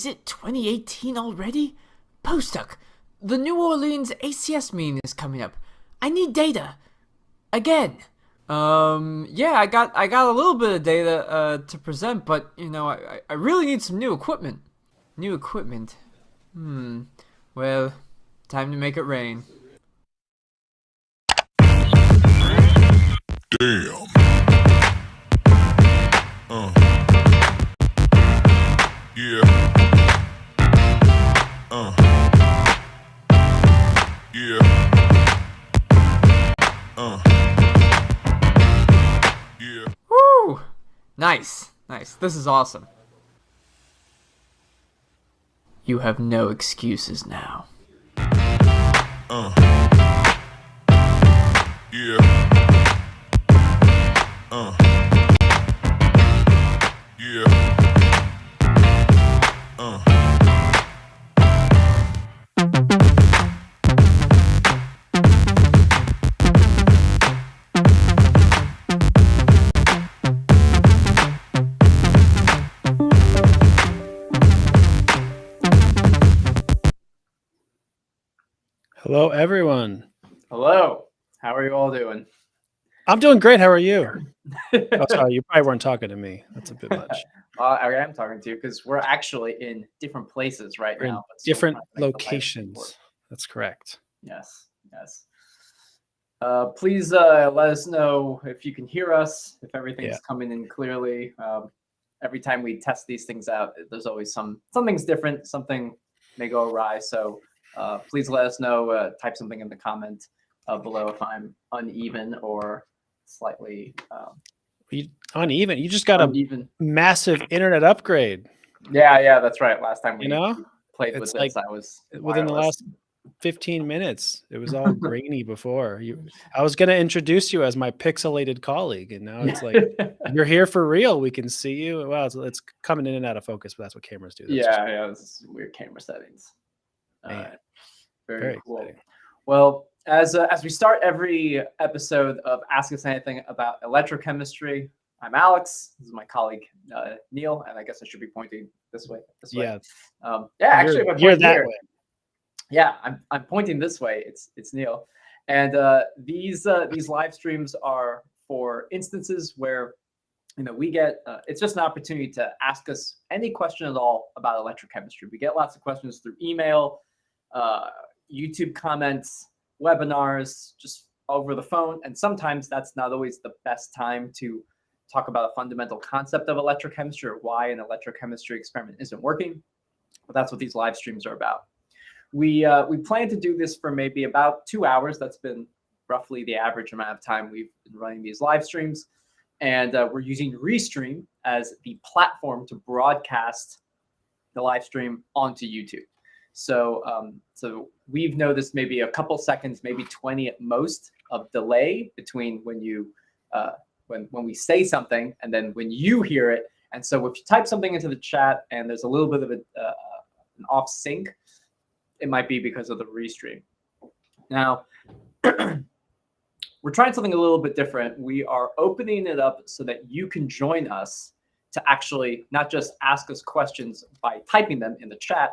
Is it 2018 already? Postdoc, the New Orleans ACS meeting is coming up. I need data. Again. Yeah, I got a little bit of data to present, but I really need some new equipment. New equipment. Well, time to make it rain. Damn. Yeah. Yeah. Yeah. Woo! Nice. This is awesome. You have no excuses now. Yeah. Yeah. Hello, everyone. Hello. How are you all doing? I'm doing great. How are you? Oh, sorry, you probably weren't talking to me. That's a bit much. I am talking to you because we're actually in different places right We're in now. different locations. That's correct. Yes. Please let us know if you can hear us, if everything's coming in clearly. Every time we test these things out, there's always something's different. Something may go awry. So please let us know. Type something in the comment below if I'm uneven or slightly Uneven. You just got uneven. a massive internet upgrade. Yeah, that's right. Last time we played with it's this, like I was within the last 15 minutes. It was all grainy before. I was going to introduce you as my pixelated colleague, and now it's like you're here for real. We can see you. Wow, it's coming in and out of focus, but that's what cameras do. Yeah, this is weird camera settings. Very cool. Exciting. Well, as we start every episode of Ask Us Anything about electrochemistry, I'm Alex. This is my colleague Neil, and I guess I should be pointing this way. Yeah. Actually, if I you're point that here, way. yeah, I'm pointing this way. It's Neil, and these live streams are for instances where we get it's just an opportunity to ask us any question at all about electrochemistry. We get lots of questions through email, YouTube comments, webinars, just over the phone, and sometimes that's not always the best time to talk about a fundamental concept of electrochemistry or why an electrochemistry experiment isn't working. But that's what these live streams are about. We plan to do this for maybe about 2 hours. That's been roughly the average amount of time we've been running these live streams. And we're using Restream as the platform to broadcast the live stream onto YouTube. So we've noticed maybe a couple seconds, maybe 20 at most, of delay between when you when we say something and then when you hear it. And so if you type something into the chat and there's a little bit of an off sync, it might be because of the Restream. Now, we're trying something a little bit different. We are opening it up so that you can join us to actually not just ask us questions by typing them in the chat,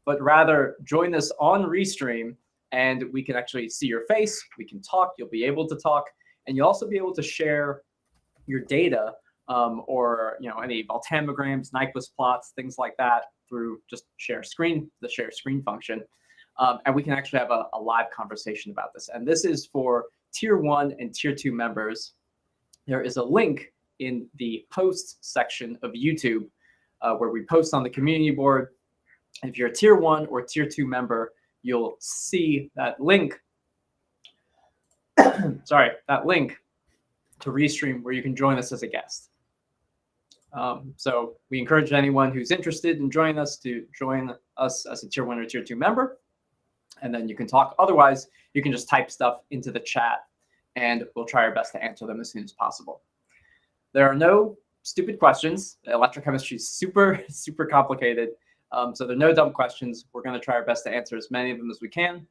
but rather join us on Restream, and we can actually see your face. We can talk. You'll be able to talk, and you'll also be able to share your data or any voltammograms, Nyquist plots, things like that through just the share screen function. And we can actually have a live conversation about this. And this is for Tier 1 and Tier 2 members. There is a link in the posts section of YouTube where we post on the community board. If you're a Tier 1 or Tier 2 member, you'll see that link. That link to Restream where you can join us as a guest. So we encourage anyone who's interested in joining us to join us as a Tier 1 or Tier 2 member. And then you can talk. Otherwise, you can just type stuff into the chat, and we'll try our best to answer them as soon as possible. There are no stupid questions. Electrochemistry is super, super complicated. So there are no dumb questions. We're going to try our best to answer as many of them as we can.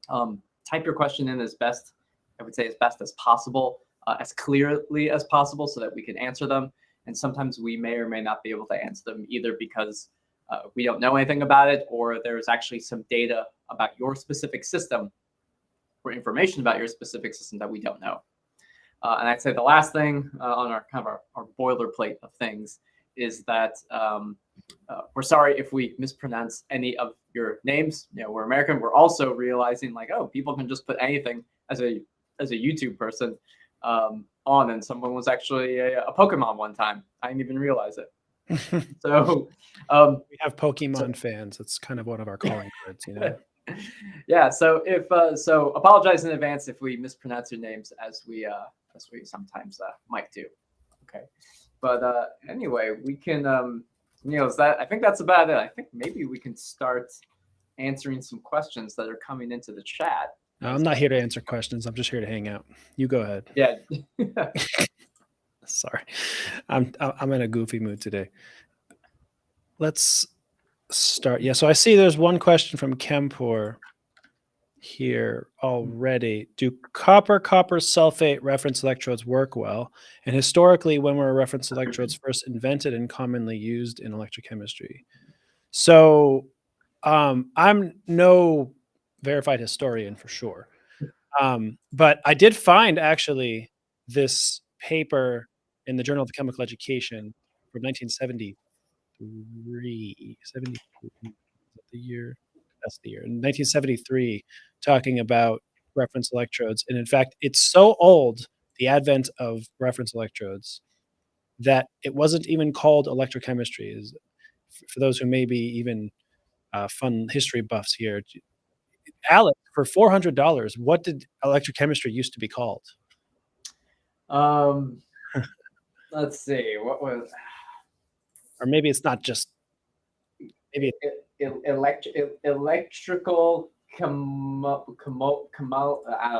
Type your question in as best as possible, as clearly as possible so that we can answer them. And sometimes we may or may not be able to answer them either because we don't know anything about it, or there's actually some data about your specific system or information about your specific system that we don't know. And I'd say the last thing on our kind of our boilerplate of things is that we're sorry if we mispronounce any of your names. You know, we're American. We're also realizing like, oh, people can just put anything as a YouTube person on, and someone was actually a Pokemon one time. I didn't even realize it. So we have Pokemon fans. It's kind of one of our calling cards, you know. Yeah. So if so, apologize in advance if we mispronounce your names, as we sometimes might do. Okay. But anyway, we can I think that's about it. I think maybe we can start answering some questions that are coming into the chat. No, I'm not here to answer questions. I'm just here to hang out. You go ahead. Yeah. Sorry, I'm in a goofy mood today. Let's start. Yeah, so I see there's one question from Kempor here already. Do copper sulfate reference electrodes work well? And historically, when were reference electrodes first invented and commonly used in electrochemistry? So I'm no verified historian for sure. But I did find actually this paper in the Journal of Chemical Education from 1973. 73, the year? That's the year. In 1973, talking about reference electrodes. And in fact, it's so old, the advent of reference electrodes, that it wasn't even called electrochemistry. For those who may be even fun history buffs here, Alex, for $400, what did electrochemistry used to be called? Let's see. What was? Or maybe it's not just. Maybe electrical I don't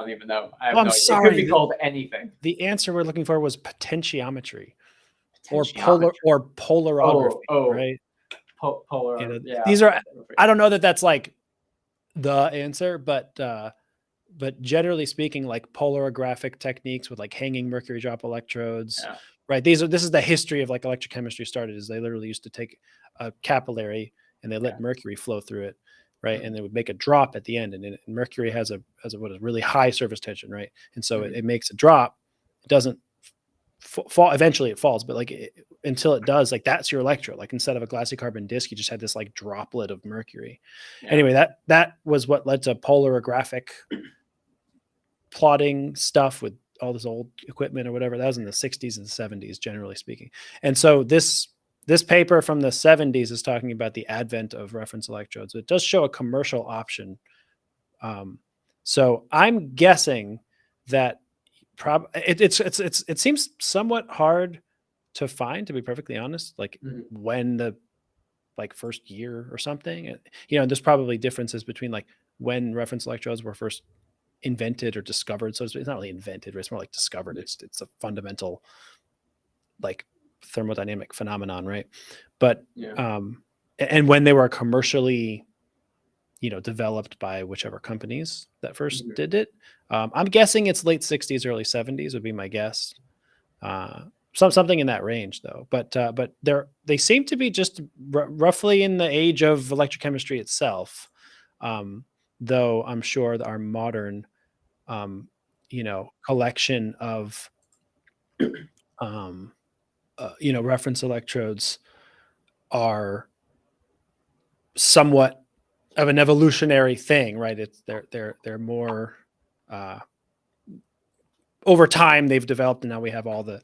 even know. I'm sorry. It could be called anything. The answer we're looking for was potentiometry. Or polarography, right? Polar. Yeah. These are. I don't know that that's like the answer, but generally speaking, like polarographic techniques with like hanging mercury drop electrodes, right? This is the history of like electrochemistry started. Is they literally used to take a capillary and they let mercury flow through it, right? And they would make a drop at the end, and mercury has a what is really high surface tension, right? And so it makes a drop. It doesn't fall. Eventually, it falls, but like until it does, like that's your electrode. Like instead of a glassy carbon disc, you just had this like droplet of mercury. Anyway, that was what led to polarographic plotting stuff with all this old equipment or whatever. That was in the 60s and 70s, generally speaking. And so this paper from the 70s is talking about the advent of reference electrodes. It does show a commercial option. So I'm guessing that it seems somewhat hard to find, to be perfectly honest, like when the like first year or something. You know, there's probably differences between like when reference electrodes were first invented or discovered. So it's not really invented, but it's more like discovered. It's a fundamental like thermodynamic phenomenon, right? But and when they were commercially, you know, developed by whichever companies that first did it. I'm guessing it's late 60s, early 70s would be my guess. Something in that range though. But they seem to be just roughly in the age of electrochemistry itself. Though I'm sure that our modern collection of reference electrodes are somewhat of an evolutionary thing, right? They're more over time they've developed, and now we have all the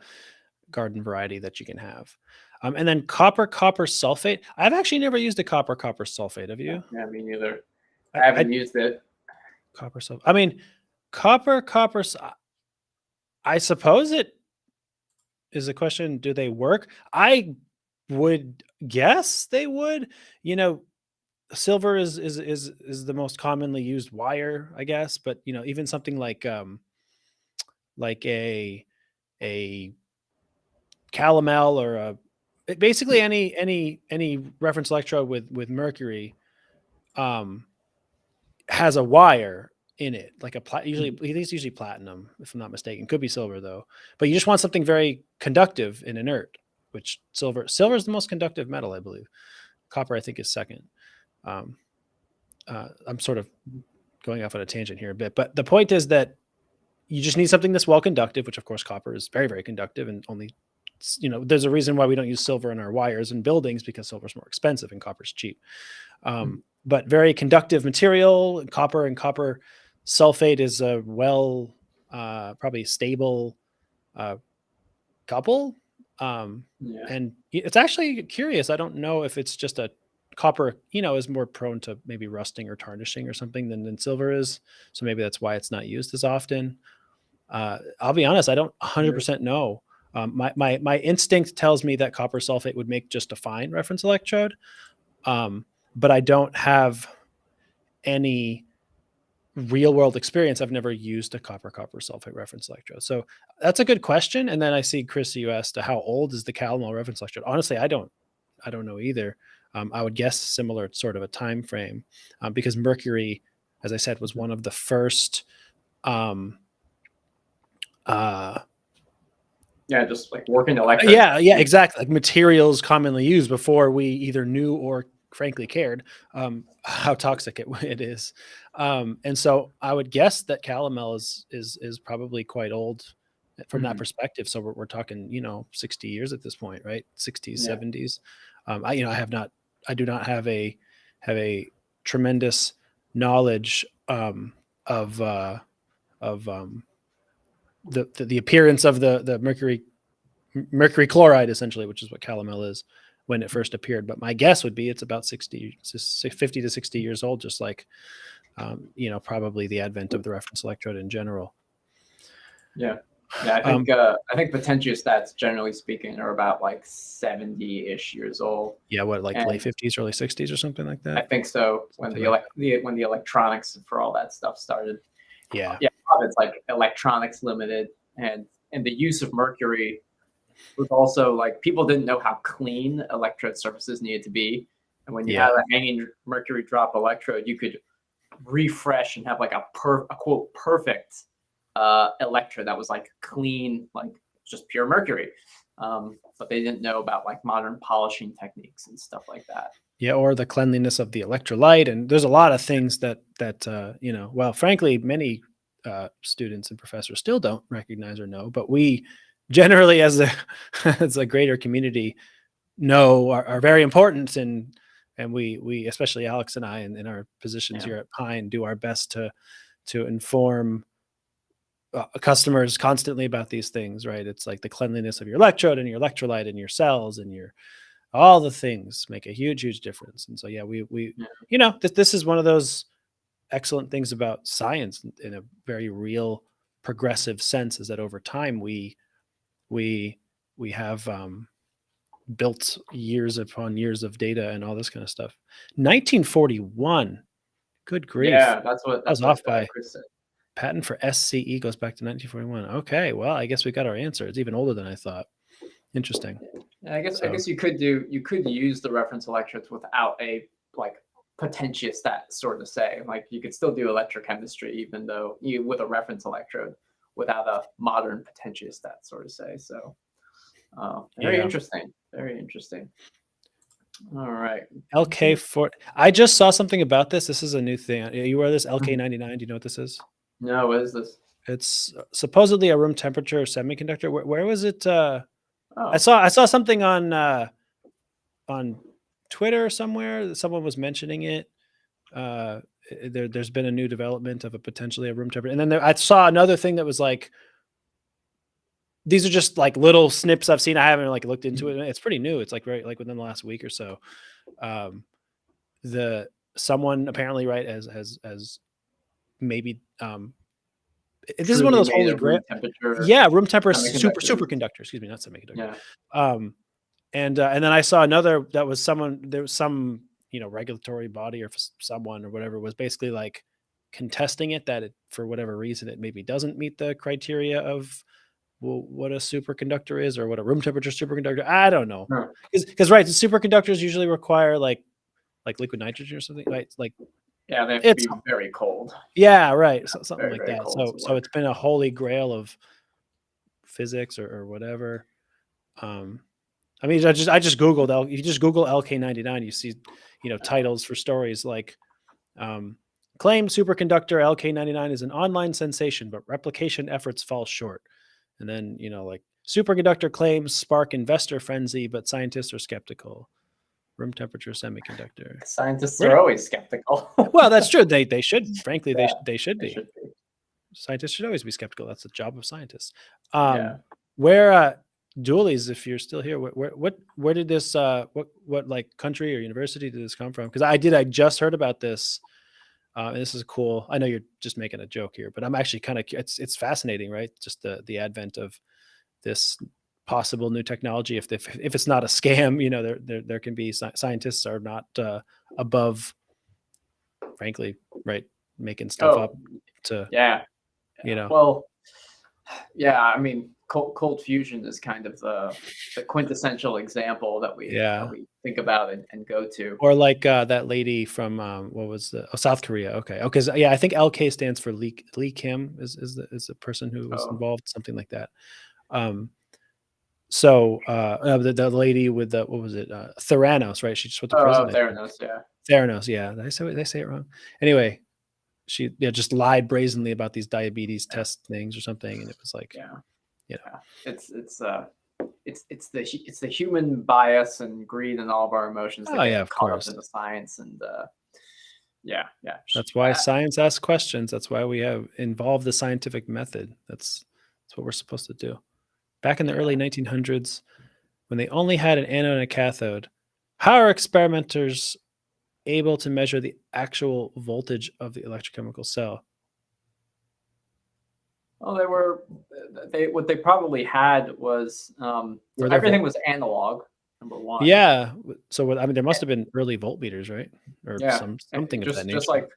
garden variety that you can have. And then copper sulfate. I've actually never used a copper sulfate. Have you? Yeah, me neither. I haven't used it. Copper sulfate. I mean, copper. I suppose it is a question. Do they work? I would guess they would. You know, silver is the most commonly used wire, I guess. But you know, even something like a calomel or basically any reference electrode with mercury has a wire in it, like usually platinum, if I'm not mistaken. Could be silver though, but you just want something very conductive and inert, which silver is the most conductive metal, I believe. Copper, I think, is second. I'm sort of going off on a tangent here a bit, but the point is that you just need something that's well conductive, which of course copper is very, very conductive, and only, there's a reason why we don't use silver in our wires and buildings, because silver's more expensive and copper's cheap. But very conductive material, copper, and copper sulfate is a probably stable couple. And it's actually curious. I don't know if it's just a copper, is more prone to maybe rusting or tarnishing or something than silver is. So maybe that's why it's not used as often. I'll be honest, I don't 100% know. My instinct tells me that copper sulfate would make just a fine reference electrode. But I don't have any real world experience. I've never used a copper sulfate reference electrode. So that's a good question. And then I see, Chris, you asked how old is the calomel reference electrode? Honestly, I don't know either. I would guess similar sort of a time frame, because mercury, as I said, was one of the first just like working electrodes. Yeah, exactly. Like materials commonly used before we either knew or frankly cared how toxic it is. And so I would guess that calomel is probably quite old from that perspective. So we're talking, 60 years at this point, right? 60s, 70s. I do not have a tremendous knowledge of the appearance of the mercury chloride, essentially, which is what calomel is, when it first appeared. But my guess would be it's about 50 to 60 years old, just like, probably the advent of the reference electrode in general. Yeah. I think potentiostats, generally speaking, are about like 70-ish years old. Yeah, late 50s, early 60s, or something like that. I think so. When the electronics for all that stuff started. Yeah. It's like electronics limited, and the use of mercury was also like, people didn't know how clean electrode surfaces needed to be, and when you had a hanging mercury drop electrode, you could refresh and have like a quote perfect electrode that was like clean, like just pure mercury. But they didn't know about like modern polishing techniques and stuff like that. Yeah, or the cleanliness of the electrolyte, and there's a lot of things that frankly, many students and professors still don't recognize or know, but we generally, as a greater community, know are very important, and we especially Alex and I, in our positions here at Pine, do our best to inform customers constantly about these things, right? It's like the cleanliness of your electrode and your electrolyte and your cells and all the things make a huge difference. And so this is one of those excellent things about science in a very real progressive sense, is that over time we have built years upon years of data and all this kind of stuff. 1941, good grief. Yeah, that's was off by Chris said. Patent for SCE goes back to 1941. Okay, well, I guess we got our answer. It's even older than I thought. Interesting. Yeah, I guess you could use the reference electrodes without a like potentiostat, sort of say. Like you could still do electrochemistry even though with a reference electrode without a modern potentiostat, sort of say. So very interesting. Very interesting. All right. LK4. I just saw something about this. This is a new thing. You wear this LK99. Do you know what this is? No, what is this? It's supposedly a room temperature semiconductor. Where was it? I saw something on Twitter somewhere. Someone was mentioning it. There's been a new development of potentially a room temperature, and then I saw another thing that was like, these are just like little snips I've seen. I haven't like looked into it. It's pretty new. It's like within the last week or so. Someone apparently, right, as maybe this is one of those holy grail. Room temperature superconductor. Excuse me, not semiconductor. Yeah. And then I saw another that was there was some regulatory body or someone or whatever was basically like contesting it, that it, for whatever reason, it maybe doesn't meet the criteria of what a superconductor is, or what a room temperature superconductor. I don't know, because right, the superconductors usually require like liquid nitrogen or something, right? Like they have to be very cold. Yeah, right. Something very, like that. So it's been a holy grail of physics or whatever. I mean, I just Googled, you just Google LK99, you see, titles for stories like, claimed superconductor LK99 is an online sensation, but replication efforts fall short. And then, like superconductor claims spark investor frenzy, but scientists are skeptical. Room temperature semiconductor. Scientists are always skeptical. Well, that's true. They should, frankly, Yeah, they should they be. should be. Scientists should always be skeptical. That's the job of scientists. Yeah. Where Doolies, if you're still here, where did this what like country or university did this come from? Because I just heard about this. And this is cool. I know you're just making a joke here, but I'm actually kind of, it's fascinating, right? Just the advent of this possible new technology. If it's not a scam, there can be scientists are not above, frankly, right, making stuff up to Well, yeah, I mean, cold fusion is kind of the quintessential example that we think about and go to. Or like that lady from what was South Korea? Okay, because I think LK stands for Lee Kim is the person who was involved, something like that. So the lady with what was it? Theranos, right? She just went to prison. Theranos, yeah. Did I say it wrong? Anyway, she just lied brazenly about these diabetes test things or something, and it was like, it's the human bias and greed and all of our emotions that get of caught course. up in the science, and that's why science asks questions. That's why we have involved the scientific method. That's what we're supposed to do. Back in the early 1900s, when they only had an anode and a cathode, how are experimenters able to measure the actual voltage of the electrochemical cell? Well, what they probably had was everything was analog. Number one. Yeah. So there must have been early voltmeters, right? Or something of that nature. Just like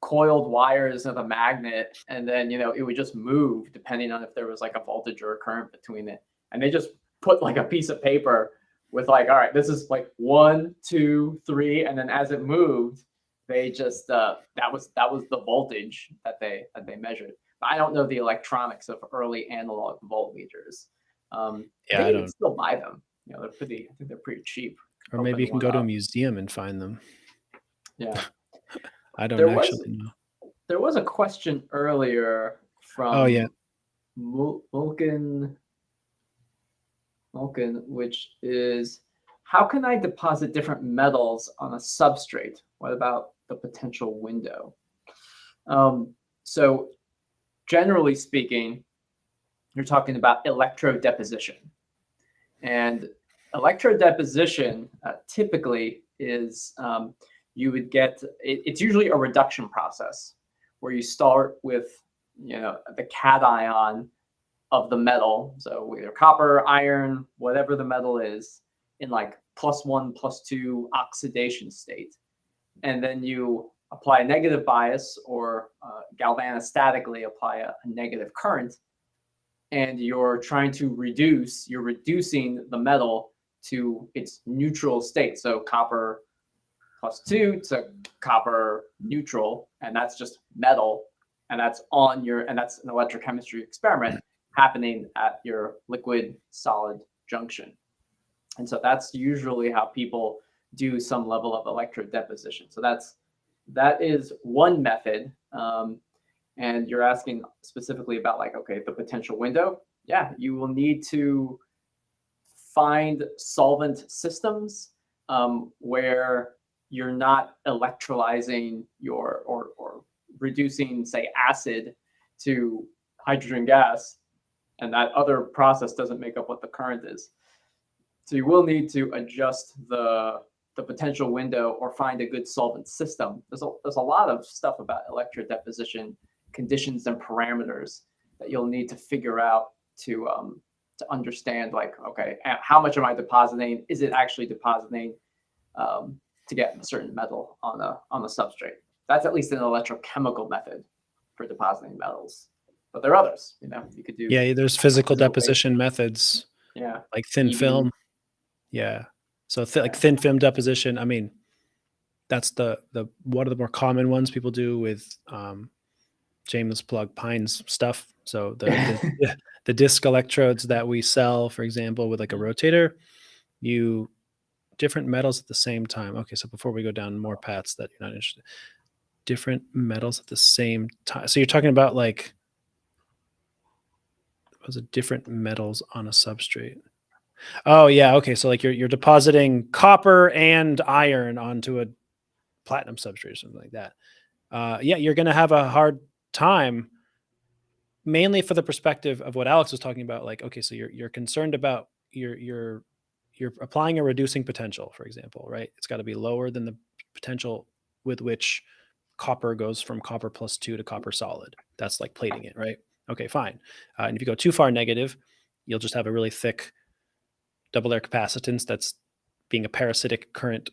coiled wires of a magnet, and then it would just move depending on if there was like a voltage or a current between it. And they just put like a piece of paper with like, all right, this is like 1, 2, 3, and then as it moved, they just that was the voltage that they measured. But I don't know the electronics of early analog voltmeters. I think you can still buy them. I think they're pretty cheap. Or maybe you can go to a museum and find them. Yeah. I don't actually know. There was a question earlier from Mulkin, which is, how can I deposit different metals on a substrate? What about the potential window? So generally speaking, you're talking about electrode deposition. And electrode deposition typically is you would get, it's usually a reduction process where you start with, the cation of the metal. So either copper, iron, whatever the metal is, in like +1, +2 oxidation state. And then you apply a negative bias or galvanostatically apply a negative current. And you're reducing the metal to its neutral state. So copper +2 to copper neutral, and that's just metal, and that's that's an electrochemistry experiment happening at your liquid solid junction. And so that's usually how people do some level of electrode deposition. So that is one method. And you're asking specifically about like, okay, the potential window. Yeah, you will need to find solvent systems where you're not electrolyzing or reducing, say, acid to hydrogen gas, and that other process doesn't make up what the current is. So you will need to adjust the potential window or find a good solvent system. There's a lot of stuff about electrode deposition conditions and parameters that you'll need to figure out to understand, like, okay, how much am I depositing? Is it actually depositing to get a certain metal on a substrate? That's at least an electrochemical method for depositing metals. But there are others, you could do. Yeah, there's physical deposition methods. Yeah. Like thin film. Yeah. So like thin film deposition. I mean, that's the one of the more common ones people do with shameless plug Pines stuff. So the disc electrodes that we sell, for example, with like a rotator, you different metals at the same time. Okay, so before we go down more paths that you're not interested, different metals at the same time. So you're talking about like, was it different metals on a substrate? Oh yeah, okay. So like you're depositing copper and iron onto a platinum substrate or something like that. Yeah, you're going to have a hard time, mainly for the perspective of what Alex was talking about. Like, okay, so you're concerned about you're applying a reducing potential, for example, right? It's got to be lower than the potential with which copper goes from copper +2 to copper solid. That's like plating it, right? Okay, fine. And if you go too far negative, you'll just have a really thick double layer capacitance that's being a parasitic current,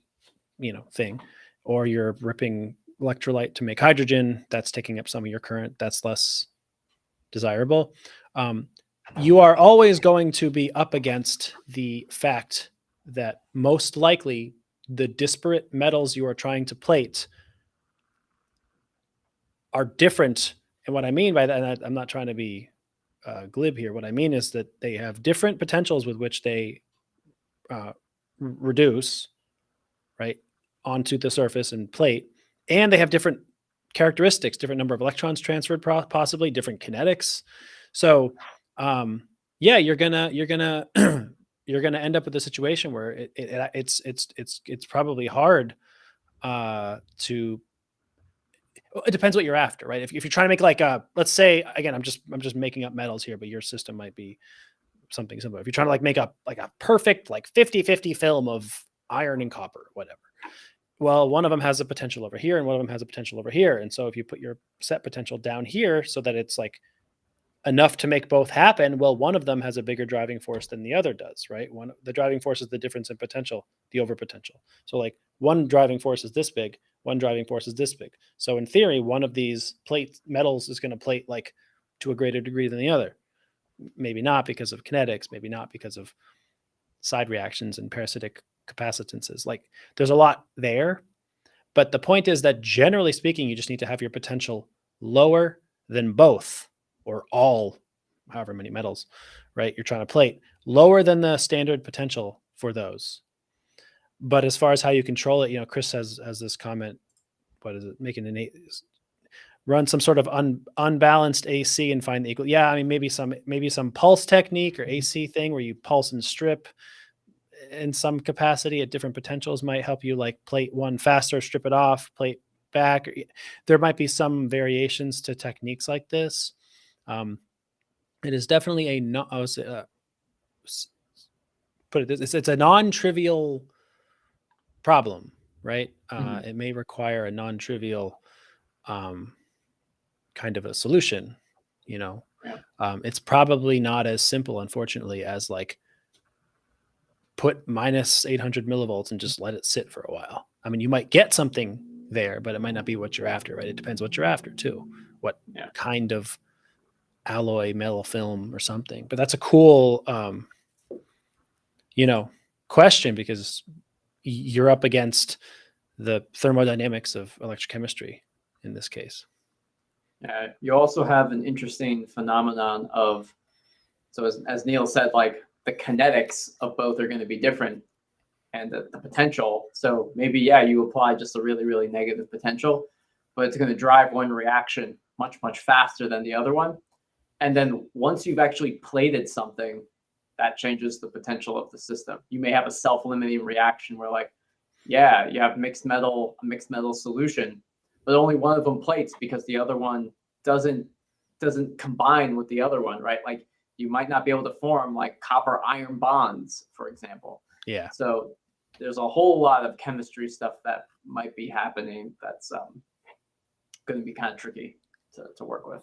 thing. Or you're ripping electrolyte to make hydrogen, that's taking up some of your current, that's less desirable. You are always going to be up against the fact that most likely the disparate metals you are trying to plate are different. And what I mean by that, and I'm not trying to be glib here, what I mean is that they have different potentials with which they reduce, right, onto the surface and plate, and they have different characteristics, different number of electrons transferred, possibly different kinetics. So yeah, you're gonna you're gonna end up with a situation where it's probably hard to. It depends what you're after, right? If you're trying to make like a, let's say, again, I'm just making up metals here, but your system might be something similar. If you're trying to like make up like a perfect like 50-50 film of iron and copper, whatever. Well, one of them has a potential over here and one of them has a potential over here. And so if you put your set potential down here so that it's like enough to make both happen, well, one of them has a bigger driving force than the other does, right? The driving force is the difference in potential, the over potential. So like one driving force is this big, one driving force is this big. So in theory, one of these plate metals is going to plate like to a greater degree than the other. Maybe not because of kinetics, maybe not because of side reactions and parasitic capacitances. Like there's a lot there, but the point is that generally speaking, you just need to have your potential lower than both or all, however many metals, right? You're trying to plate lower than the standard potential for those. But as far as how you control it, Chris has this comment. What is it? Run some sort of unbalanced AC and find the equal. Yeah, I mean maybe some pulse technique or AC thing where you pulse and strip in some capacity at different potentials might help you like plate one faster, strip it off, plate back. There might be some variations to techniques like this. It is definitely it's a non-trivial problem, right? It may require a non-trivial kind of a solution, Yeah. It's probably not as simple, unfortunately, as like put minus 800 millivolts and just let it sit for a while. I mean, you might get something there, but it might not be what you're after, right? It depends what you're after too. What kind of alloy metal film or something. But that's a cool question, because you're up against the thermodynamics of electrochemistry in this case. You also have an interesting phenomenon of, so as Neil said, like the kinetics of both are going to be different, and the potential. So maybe, you apply just a really, really negative potential, but it's going to drive one reaction much, much faster than the other one. And then once you've actually plated something, that changes the potential of the system. You may have a self-limiting reaction where like, you have a mixed metal solution, but only one of them plates because the other one doesn't combine with the other one, right? Like you might not be able to form like copper iron bonds, for example. Yeah. So there's a whole lot of chemistry stuff that might be happening that's going to be kind of tricky to work with.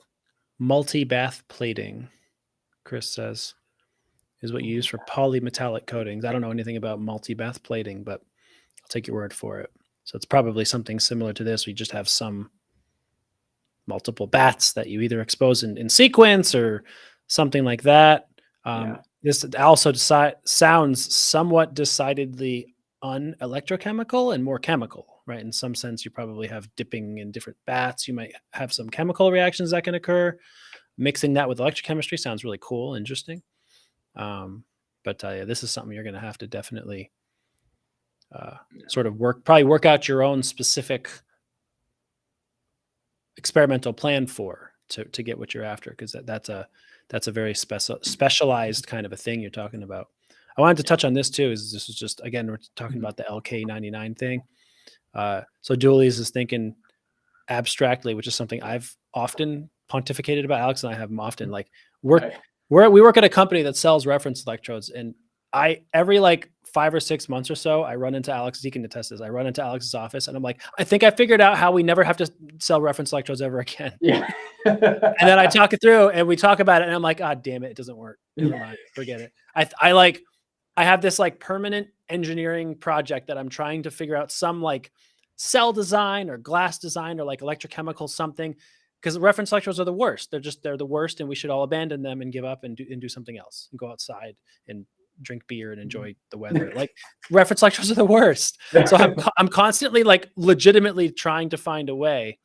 Multi-bath plating, Chris says, is what you use for polymetallic coatings. I don't know anything about multi-bath plating, but I'll take your word for it. So it's probably something similar to this. We just have some multiple baths that you either expose in sequence or something like that. This also sounds somewhat decidedly unelectrochemical and more chemical, right? In some sense, you probably have dipping in different baths. You might have some chemical reactions that can occur. Mixing that with electrochemistry sounds really cool, interesting. But this is something you're going to have to definitely sort of work out your own specific experimental plan for to get what you're after, because that's a very specialized kind of a thing you're talking about. I wanted to touch on this too. Is this is just, again, we're talking about the LK99 thing. So Dooley's is thinking abstractly, which is something I've often pontificated about. Alex and I have often like we work at a company that sells reference electrodes, and every like 5 or 6 months or so, I run into Alex. He can attest this. I run into Alex's office, and I'm like, I think I figured out how we never have to sell reference electrodes ever again. Yeah. And then I talk it through, and we talk about it, and I'm like, God damn it, it doesn't work. Never mind, forget it. I have this like permanent engineering project that I'm trying to figure out some like cell design or glass design or like electrochemical something, because reference electrodes are the worst. They're the worst, and we should all abandon them and give up and do something else and go outside and drink beer and enjoy the weather. Like reference electrodes are the worst. So I'm constantly like legitimately trying to find a way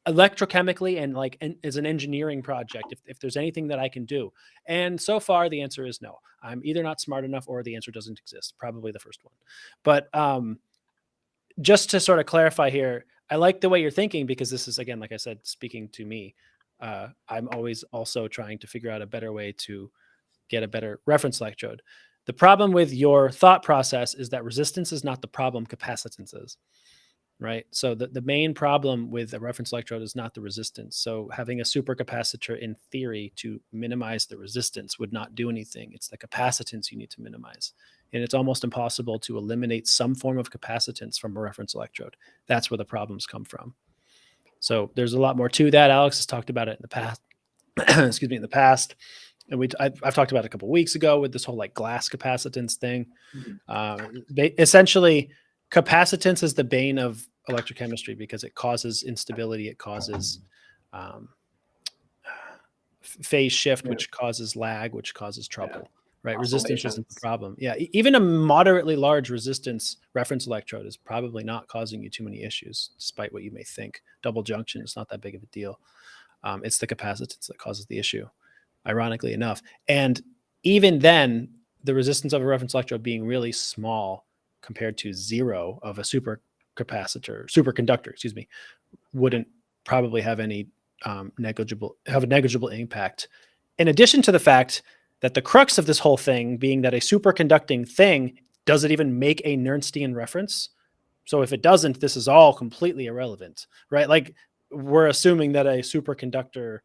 electrochemically and like as an engineering project, if there's anything that I can do. And so far the answer is no. I'm either not smart enough or the answer doesn't exist. Probably the first one. But just to sort of clarify here, I like the way you're thinking, because this is, again, like I said, speaking to me. I'm always also trying to figure out a better way to get a better reference electrode. The problem with your thought process is that resistance is not the problem, capacitance is. Right. So the main problem with a reference electrode is not the resistance. So having a supercapacitor in theory to minimize the resistance would not do anything. It's the capacitance you need to minimize. And it's almost impossible to eliminate some form of capacitance from a reference electrode. That's where the problems come from. So there's a lot more to that. Alex has talked about it in the past. Excuse me, in the past. And I've talked about it a couple of weeks ago with this whole like glass capacitance thing. Essentially, capacitance is the bane of electrochemistry because it causes instability. It causes phase shift, which causes lag, which causes trouble. Right? Resistance isn't the problem. Yeah, even a moderately large resistance reference electrode is probably not causing you too many issues, despite what you may think. Double junction is not that big of a deal. It's the capacitance that causes the issue, ironically enough. And even then, the resistance of a reference electrode being really small compared to zero of a superconductor, wouldn't probably have any negligible impact. In addition to the fact that the crux of this whole thing being that a superconducting thing, does it even make a Nernstian reference? So if it doesn't, this is all completely irrelevant, right? Like we're assuming that a superconductor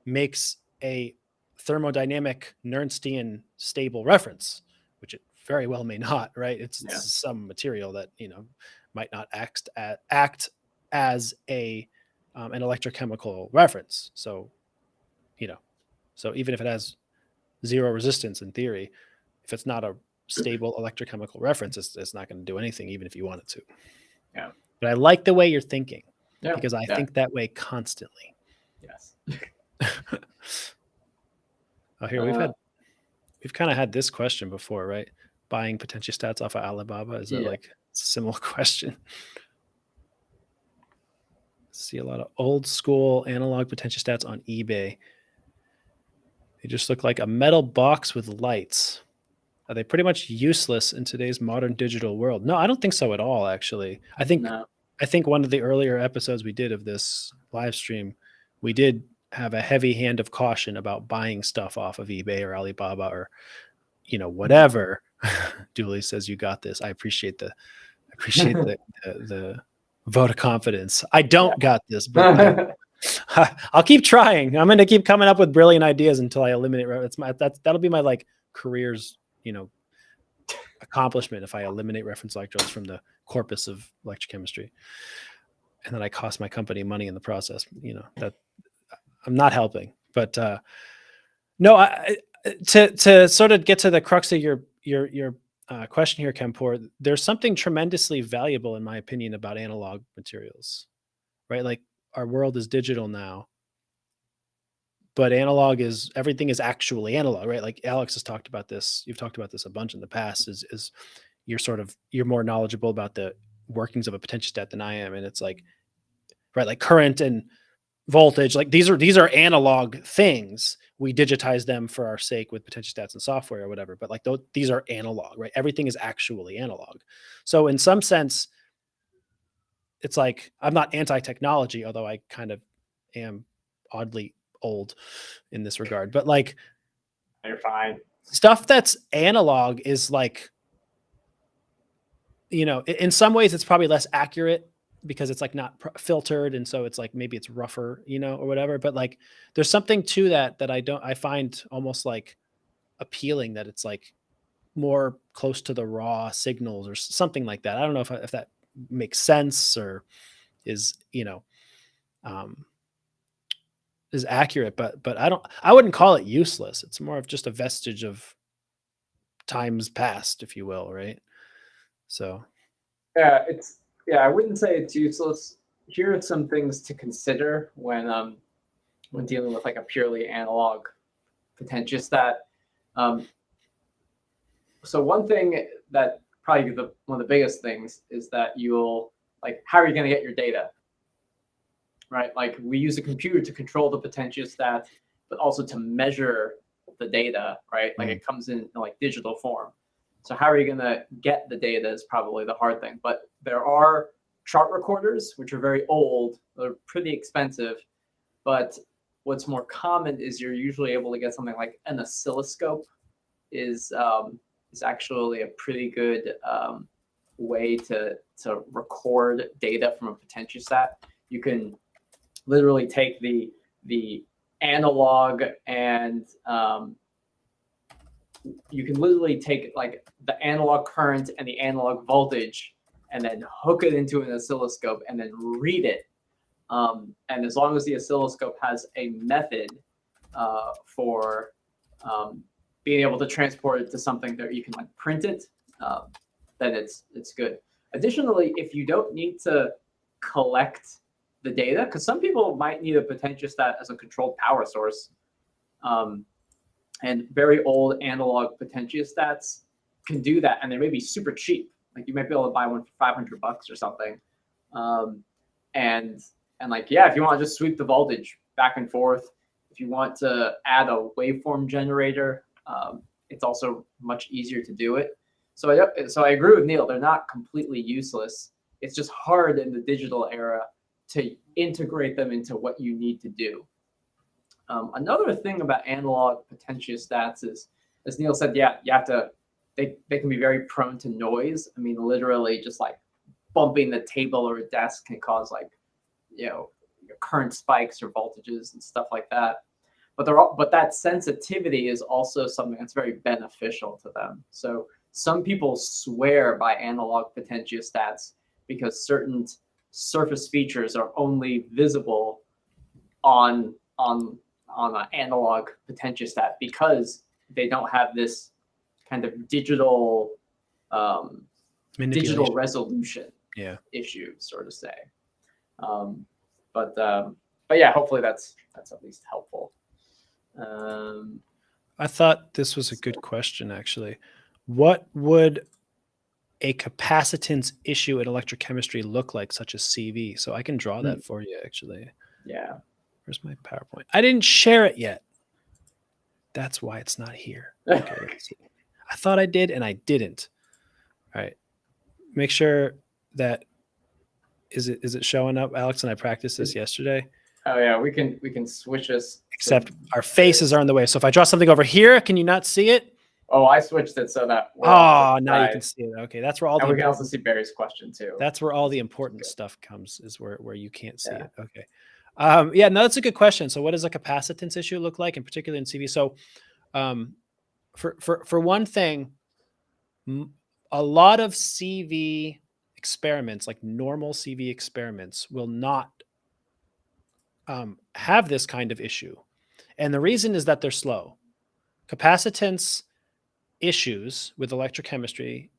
makes a thermodynamic Nernstian stable reference, which it very well may not, right? It's some material that, might not act as an electrochemical reference. So, so even if it has zero resistance in theory, if it's not a stable electrochemical reference, it's not going to do anything, even if you want it to. Yeah. But I like the way you're thinking, because I think that way constantly. Yes. Oh, here we've kind of had this question before, right? Buying potentiostats off of Alibaba, is that like it's a similar question? See a lot of old school analog potentiostats on eBay. They just look like a metal box with lights. Are they pretty much useless in today's modern digital world? No, I don't think so at all, actually. I think one of the earlier episodes we did of this live stream, we did have a heavy hand of caution about buying stuff off of eBay or Alibaba or, whatever. Dooley says you got this. I appreciate the vote of confidence. I don't got this, but I'll keep trying. I'm going to keep coming up with brilliant ideas until I eliminate. That'll be my like career's, accomplishment if I eliminate reference electrodes from the corpus of electrochemistry, and then I cost my company money in the process. That I'm not helping. But no, to sort of get to the crux of your question here, Kempor, there's something tremendously valuable, in my opinion, about analog materials, right? Like our world is digital now, but everything is actually analog, right? Like Alex has talked about this. You've talked about this a bunch in the past, is you're more knowledgeable about the workings of a potentiostat than I am. And it's like, right, like current and voltage. Like these are analog things. We digitize them for our sake with potentiostats and software or whatever. But like these are analog, right? Everything is actually analog. So in some sense, it's like I'm not anti-technology, although I kind of am oddly old in this regard. But like, You're fine. stuff that's analog is like, you know, in some ways it's probably less accurate because it's like not filtered, and so it's like maybe it's rougher, you know, or whatever. But like, there's something to that I find almost like appealing, that it's like more close to the raw signals or something like that. I don't know if that makes sense or is, you know, is accurate, but I wouldn't call it useless. It's more of just a vestige of times past, if you will, right? So Yeah, I wouldn't say it's useless. Here are some things to consider when dealing with like a purely analog potentiostat. So one thing that probably one of the biggest things is that you'll like, how are you going to get your data? Right? Like we use a computer to control the potentiostat, but also to measure the data, right? Like it comes in like digital form. So how are you going to get the data is probably the hard thing. But there are chart recorders, which are very old. They're pretty expensive. But what's more common is you're usually able to get something like an oscilloscope is actually a pretty good way to record data from a potentiostat. You can literally take the analog and you can literally take like the analog current and the analog voltage and then hook it into an oscilloscope and then read it. And as long as the oscilloscope has a method for being able to transport it to something that you can like print it, then it's good. Additionally, if you don't need to collect the data, because some people might need a potentiostat as a controlled power source, and very old analog potentiostats can do that, and they may be super cheap. Like you might be able to buy one for $500 or something, and like yeah, if you want to just sweep the voltage back and forth, if you want to add a waveform generator, it's also much easier to do it. So I agree with Neil. They're not completely useless. It's just hard in the digital era to integrate them into what you need to do. Another thing about analog potentiostats is, as Neil said, yeah, you have to. They can be very prone to noise. I mean, literally, just like bumping the table or a desk can cause like, you know, current spikes or voltages and stuff like that. But that sensitivity is also something that's very beneficial to them. So some people swear by analog potentiostats because certain surface features are only visible on an analog potentiostat because they don't have this kind of digital resolution issue, sort of say. But yeah, hopefully that's at least helpful. I thought this was a good question, actually. What would a capacitance issue in electrochemistry look like, such as CV? So I can draw that for you, actually. Yeah. Where's my PowerPoint? I didn't share it yet. That's why it's not here. Okay, let's see. I thought I did, and I didn't. All right. Make sure that is it showing up? Alex and I practiced this yesterday. Oh yeah, we can switch this. Except our faces are in the way. So if I draw something over here, can you not see it? Oh, I switched it so that. Oh, now you can see it. Okay, that's where all. And we can also see Barry's question too. That's where all the important stuff comes. Is where you can't see it. Okay. Yeah, no, that's a good question. So what does a capacitance issue look like, in particular in CV? So for one thing, a lot of CV experiments, like normal CV experiments, will not have this kind of issue. And the reason is that they're slow. Capacitance issues with electrochemistry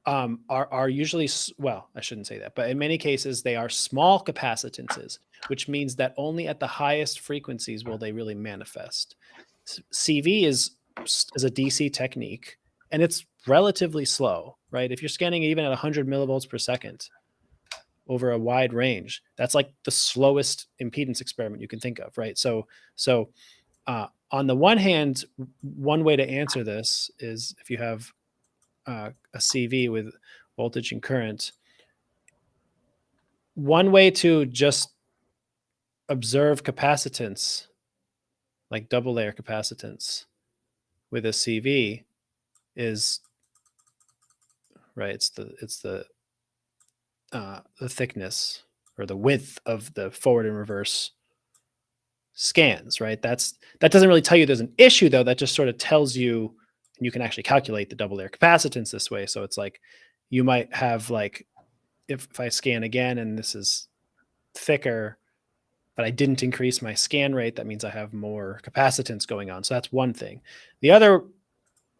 are usually, well, I shouldn't say that, but in many cases, they are small capacitances, which means that only at the highest frequencies will they really manifest. CV is a DC technique, and it's relatively slow, right? If you're scanning even at 100 millivolts per second, over a wide range. That's like the slowest impedance experiment you can think of, right? So on the one hand, one way to answer this is if you have a CV with voltage and current, one way to just observe capacitance, like double layer capacitance with a CV, is right. It's the thickness or the width of the forward and reverse scans, right? That doesn't really tell you there's an issue, though. That just sort of tells you, and you can actually calculate the double layer capacitance this way. So it's like you might have like if I scan again and this is thicker, but I didn't increase my scan rate, that means I have more capacitance going on. So that's one thing. The other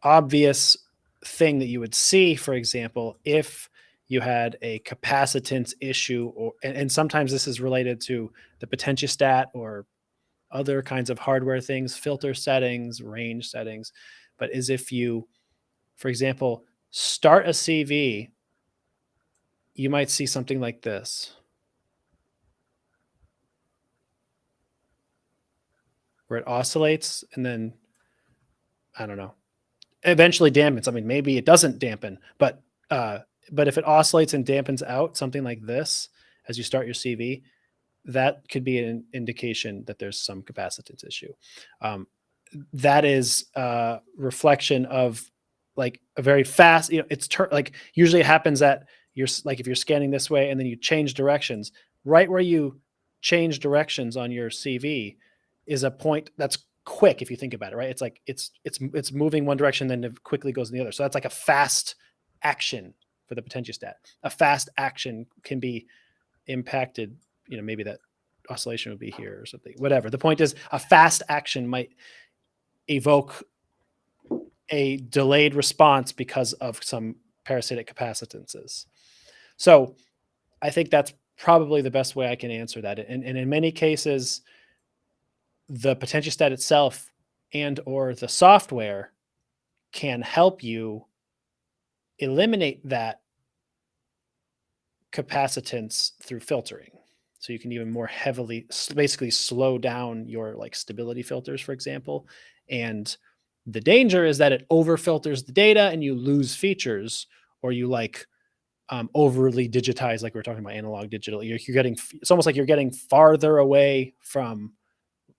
obvious thing that you would see, for example, if you had a capacitance issue, or and sometimes this is related to the potentiostat or other kinds of hardware things, filter settings, range settings, but is if you, for example, start a CV, you might see something like this, where it oscillates and then, I don't know, eventually dampens. I mean, maybe it doesn't dampen, but if it oscillates and dampens out, something like this, as you start your CV, that could be an indication that there's some capacitance issue. That is a reflection of like a very fast, it's like usually it happens that you're like, if you're scanning this way and then you change directions, right where you change directions on your CV is a point that's quick if you think about it, right? It's like it's moving one direction, then it quickly goes in the other. So that's like a fast action for the potentiostat. A fast action can be impacted, maybe that oscillation would be here or something, whatever. The point is, a fast action might evoke a delayed response because of some parasitic capacitances. So I think that's probably the best way I can answer that. And in many cases, the potentiostat itself and or the software can help you eliminate that capacitance through filtering. So you can even more heavily, basically slow down your like stability filters, for example. And the danger is that it over filters the data and you lose features, or you like overly digitize, like we were talking about analog digital. You're getting, it's almost like you're getting farther away from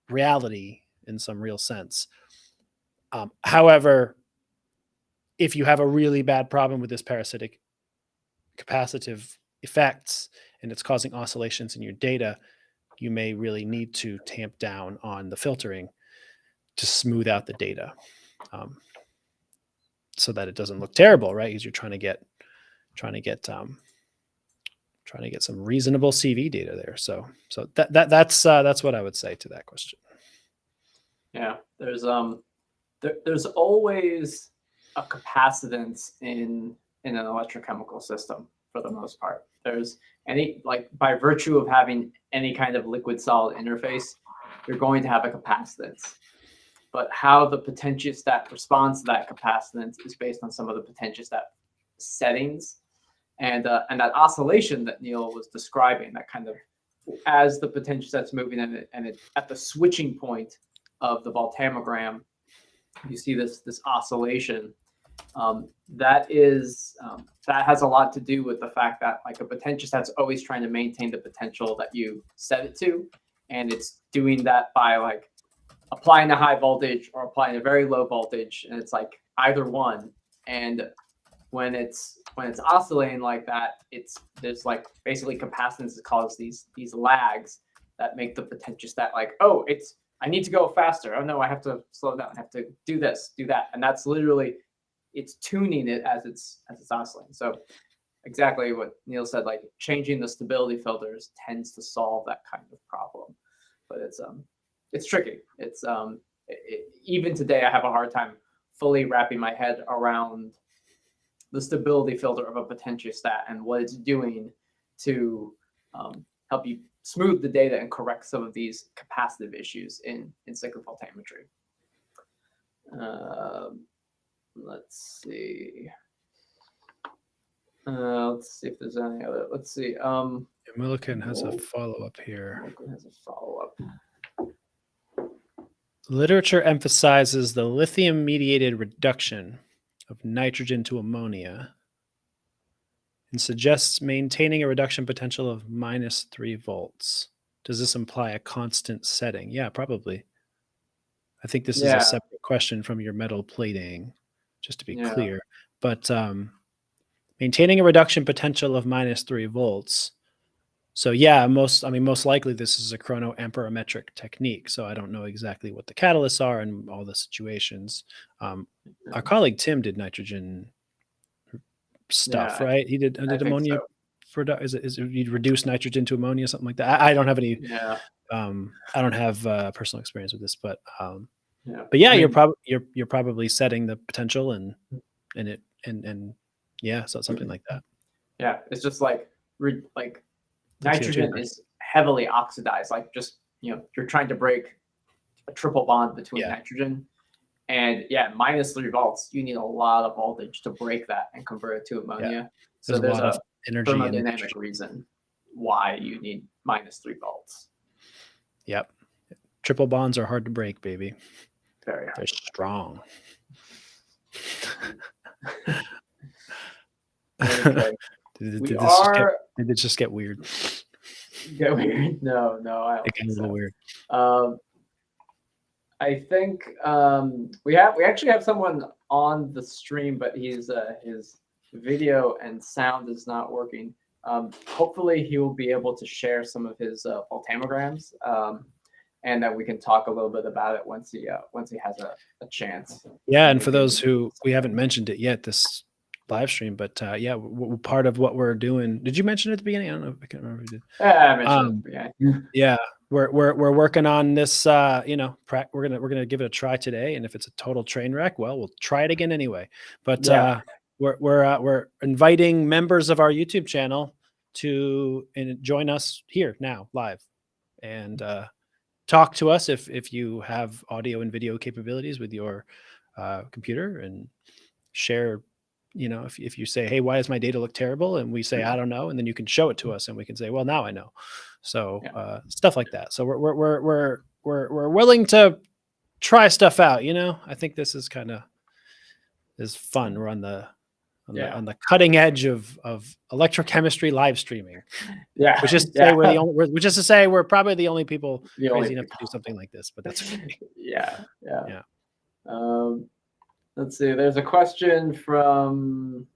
reality in some real sense. However, if you have a really bad problem with this parasitic capacitive effects and it's causing oscillations in your data, you may really need to tamp down on the filtering to smooth out the data, so that it doesn't look terrible, right? Because you're trying to get some reasonable CV data there. So that's what I would say to that question. Yeah, there's always a capacitance in an electrochemical system for the most part. There's like by virtue of having any kind of liquid solid interface, you're going to have a capacitance. But how the potentiostat responds to that capacitance is based on some of the potentiostat settings, and that oscillation that Neil was describing, that kind of as the potentiostat's moving and it at the switching point of the voltammogram, you see this oscillation. That has a lot to do with the fact that like a potentiostat's always trying to maintain the potential that you set it to, and it's doing that by like applying a high voltage or applying a very low voltage, and it's like either one. And when it's oscillating like that, there's like basically capacitance that causes these lags that make the potentiostat like, oh, I need to go faster. Oh no, I have to slow down. I have to do this, do that, and that's literally it's tuning it as it's oscillating. So exactly what Neil said, like changing the stability filters tends to solve that kind of problem, but it's tricky. It's even today I have a hard time fully wrapping my head around the stability filter of a potentiostat and what it's doing to help you smooth the data and correct some of these capacitive issues in cyclic voltammetry. Let's see. Let's see if there's any other. Let's see. Millikan has a follow-up here. Millikan has a follow-up. Literature emphasizes the lithium-mediated reduction of nitrogen to ammonia and suggests maintaining a reduction potential of -3 volts. Does this imply a constant setting? Yeah, probably. I think this is Yeah. a separate question from your metal plating, just to be Yeah. clear. But maintaining a reduction potential of -3 volts. So yeah, most likely this is a chronoamperometric technique. So I don't know exactly what the catalysts are in all the situations. Our colleague Tim did nitrogen stuff, Yeah, right? He did I think ammonia. so. Is it you reduce nitrogen to ammonia, something like that? I don't have any. Yeah. I don't have personal experience with this, but Yeah. yeah, I mean, you're probably setting the potential and yeah, so something like that. Yeah, it's just like CO2 nitrogen is heavily oxidized. Like just you're trying to break a triple bond between Yeah. nitrogen, and yeah, -3 volts. You need a lot of voltage to break that and convert it to ammonia. So There's there's a lot a of energy and thermodynamic reason why you need -3 volts. Yep. Triple bonds are hard to break, baby. Very hard. They're strong. Okay. Did We this are. did it just get weird? Get weird? No, I don't It got a think little so. weird. I think we actually have someone on the stream, but his video and sound is not working. Hopefully, he will be able to share some of his voltammograms, and that we can talk a little bit about it once he has a chance. Yeah, and for those who we haven't mentioned it yet, this live stream, but yeah, part of what we're doing. Did you mention it at the beginning? I don't know. I can't remember if you did. Yeah, I mentioned it. Yeah, we're working on this. We're gonna give it a try today, and if it's a total train wreck, well, we'll try it again anyway. But Yeah. we're inviting members of our YouTube channel to join us here now live, and talk to us if you have audio and video capabilities with your computer, and share. If you say, hey, why does my data look terrible? And we say, I don't know. And then you can show it to us and we can say, well, now I know. So stuff like that. So we're willing to try stuff out. I think this is is fun. We're on the cutting edge of electrochemistry live streaming. Yeah. Which is to say we're probably the only people crazy enough to do something like this, but that's okay. Yeah. Let's see. There's a question from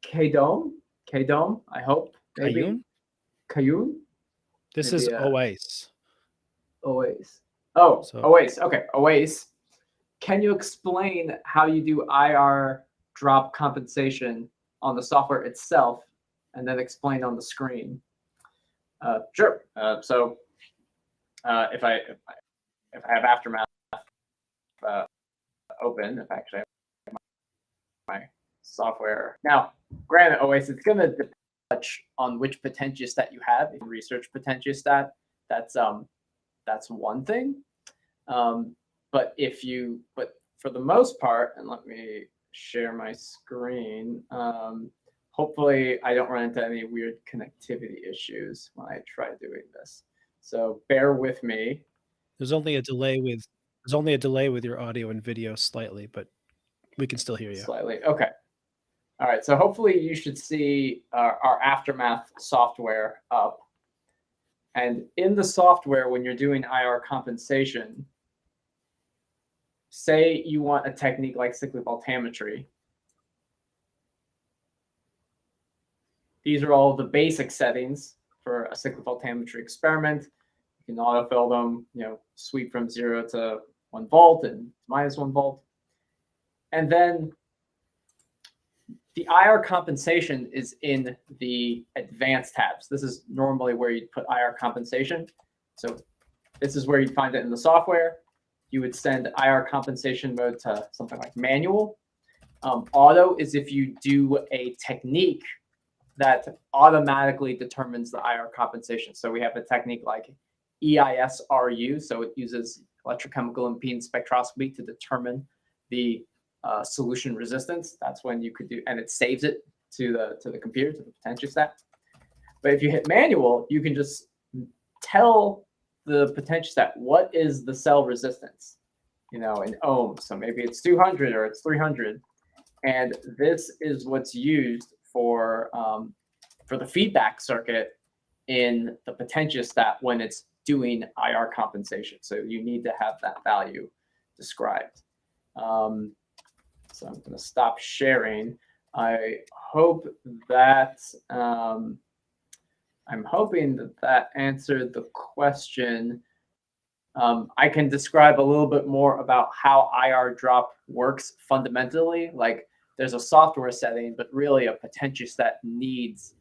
K-Dome. I hope. Maybe. Kayun? This Maybe, is OAS. OAS. So- OAS. Okay, OAS. Can you explain how you do IR drop compensation on the software itself, and then explain on the screen? Sure. So if I have Aftermath open, if I actually have my software now, granted, OAS, it's going to touch on which potentiostat you have in research potentiostat. That's one thing. But for the most part, and let me share my screen. Hopefully, I don't run into any weird connectivity issues when I try doing this. So bear with me. There's only a delay with your audio and video slightly, but we can still hear you. Slightly. Okay. All right. So hopefully you should see our Aftermath software up. And in the software, when you're doing IR compensation, say you want a technique like cyclic voltammetry. These are all the basic settings for a cyclic voltammetry experiment. You can autofill them, sweep from 0 to 1 volt and -1 volt. And then the IR compensation is in the advanced tabs. This is normally where you'd put IR compensation. So this is where you'd find it in the software. You would send IR compensation mode to something like manual. Auto is if you do a technique that automatically determines the IR compensation. So we have a technique like EISRU. So it uses electrochemical impedance spectroscopy to determine the solution resistance. That's when you could do, and it saves it to the computer, to the potentiostat. But if you hit manual, you can just tell the potentiostat what is the cell resistance, in ohms. So maybe it's 200 or it's 300, and this is what's used for the feedback circuit in the potentiostat when it's doing IR compensation. So you need to have that value described. So I'm going to stop sharing. I hope that I'm hoping that answered the question. I can describe a little bit more about how IR drop works fundamentally. Like there's a software setting, but really a potentiostat needs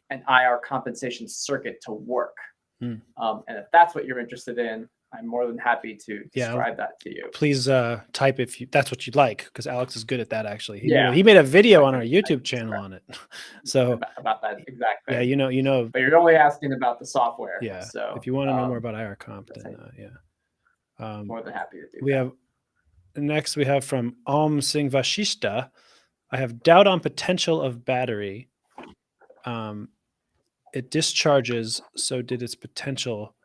an IR compensation circuit to work. And if that's what you're interested in, I'm more than happy to describe that to you. Please type if that's what you'd like, because Alex is good at that actually. Yeah. He made a video on our YouTube channel on it. So about that exact thing. yeah, you know. But you're only asking about the software. Yeah. So if you want to know more about IR comp, then yeah. More than happy to do. We have next. We have from Om Singh Vashishta. I have doubt on potential of battery. It discharges. So did its potential.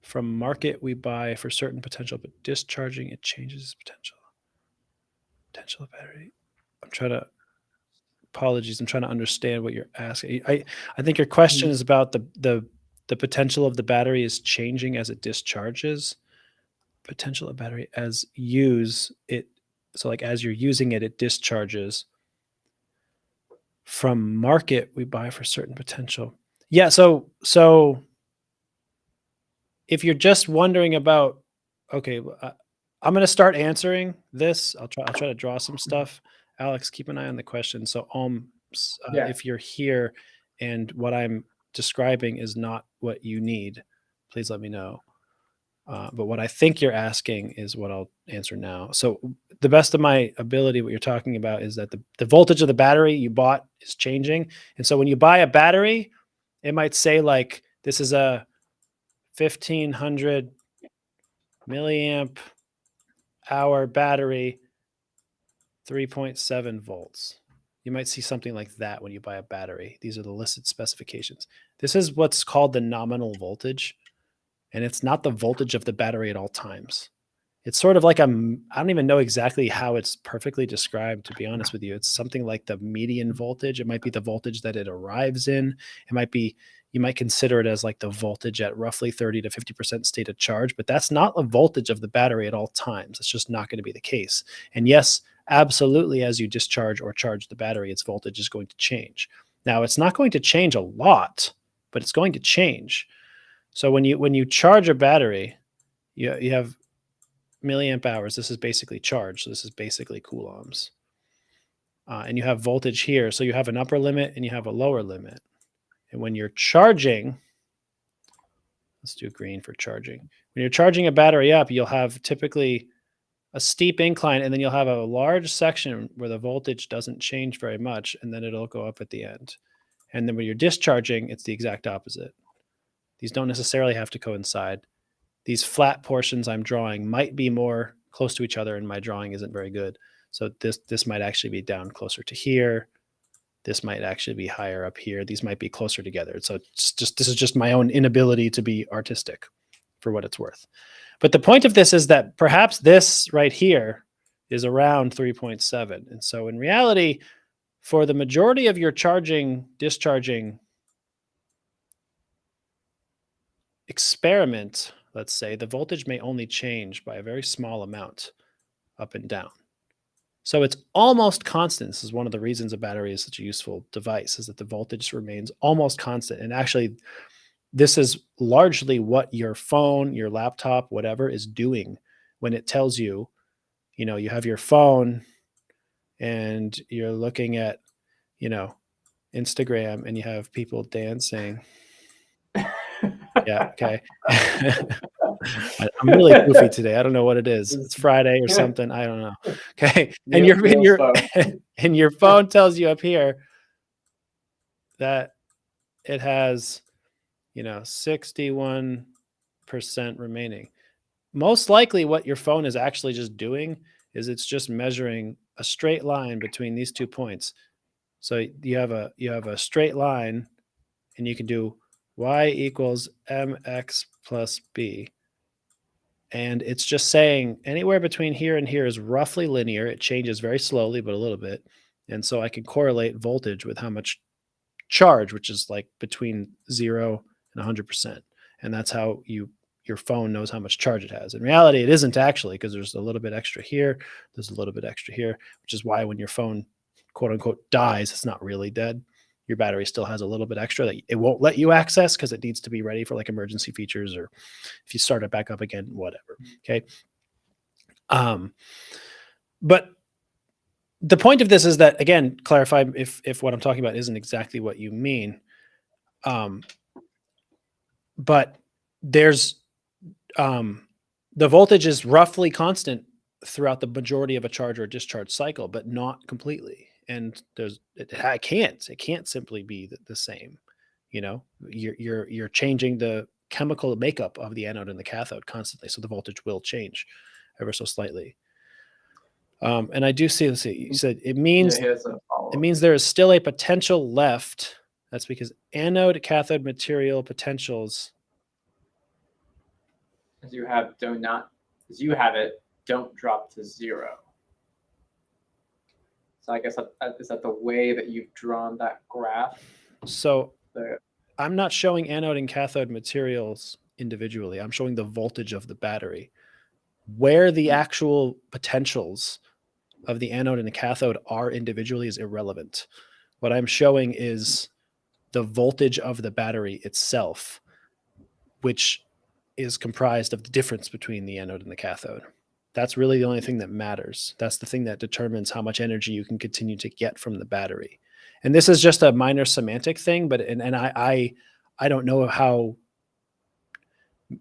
From market, we buy for certain potential, but discharging, it changes its potential. Potential of battery. Apologies, I'm trying to understand what you're asking. I think your question is about the potential of the battery is changing as it discharges. Potential of battery as use it. So like as you're using it, it discharges. From market, we buy for certain potential. Yeah, so if you're just wondering about, okay, I'm going to start answering this. I'll try to draw some stuff. Alex, keep an eye on the question. So if you're here and what I'm describing is not what you need, please let me know. But what I think you're asking is what I'll answer now. So the best of my ability, what you're talking about is that the voltage of the battery you bought is changing. And so when you buy a battery, it might say like, this is a 1500 milliamp hour battery, 3.7 volts. You might see something like that when you buy a battery. These are the listed specifications. This is what's called the nominal voltage, and it's not the voltage of the battery at all times. It's sort of like I don't even know exactly how it's perfectly described, to be honest with you. It's something like the median voltage. It might be the voltage that it arrives in. It might be, you might consider it as like the voltage at roughly 30 to 50% state of charge, but that's not the voltage of the battery at all times. It's just not going to be the case. And yes, absolutely, as you discharge or charge the battery, its voltage is going to change. Now, it's not going to change a lot, but it's going to change. So when you charge a battery, you have milliamp hours. This is basically charge. So this is basically coulombs. And you have voltage here. So you have an upper limit and you have a lower limit. And when you're charging, let's do green for charging. When you're charging a battery up, you'll have typically a steep incline, and then you'll have a large section where the voltage doesn't change very much, and then it'll go up at the end. And then when you're discharging, it's the exact opposite. These don't necessarily have to coincide. These flat portions I'm drawing might be more close to each other, and my drawing isn't very good. So this might actually be down closer to here. This might actually be higher up here. These might be closer together. So this is just my own inability to be artistic, for what it's worth. But the point of this is that perhaps this right here is around 3.7. And so in reality, for the majority of your charging, discharging experiment, let's say, the voltage may only change by a very small amount up and down. So it's almost constant. This is one of the reasons a battery is such a useful device, is that the voltage remains almost constant. And actually, this is largely what your phone, your laptop, whatever is doing when it tells you, you have your phone and you're looking at, Instagram and you have people dancing. Yeah, okay. I'm really goofy today. I don't know what it is. It's Friday or something. I don't know. Okay. And your phone tells you up here that it has, 61% remaining. Most likely what your phone is actually just doing is it's just measuring a straight line between these 2 points. So you have a straight line, and you can do y equals mx plus b. And it's just saying anywhere between here and here is roughly linear. It changes very slowly, but a little bit. And so I can correlate voltage with how much charge, which is like between 0 and 100%. And that's how your phone knows how much charge it has. In reality, it isn't actually, because there's a little bit extra here. There's a little bit extra here, which is why when your phone, quote unquote, dies, it's not really dead. Your battery still has a little bit extra that it won't let you access because it needs to be ready for like emergency features, or if you start it back up again, whatever. Okay. But the point of this is that, again, clarify if what I'm talking about isn't exactly what you mean. But there's the voltage is roughly constant throughout the majority of a charge or discharge cycle, but not completely. And it can't simply be the same. You know, you're changing the chemical makeup of the anode and the cathode constantly, so the voltage will change ever so slightly. And I do see. Let's see. You said it means there is still a potential left. That's because anode cathode material potentials, as you have it, don't drop to 0. So I guess is that the way that you've drawn that graph? So There. I'm not showing anode and cathode materials individually. I'm showing the voltage of the battery. Where the actual potentials of the anode and the cathode are individually is irrelevant. What I'm showing is the voltage of the battery itself, which is comprised of the difference between the anode and the cathode. That's really the only thing that matters. That's the thing that determines how much energy you can continue to get from the battery. And this is just a minor semantic thing, but I don't know how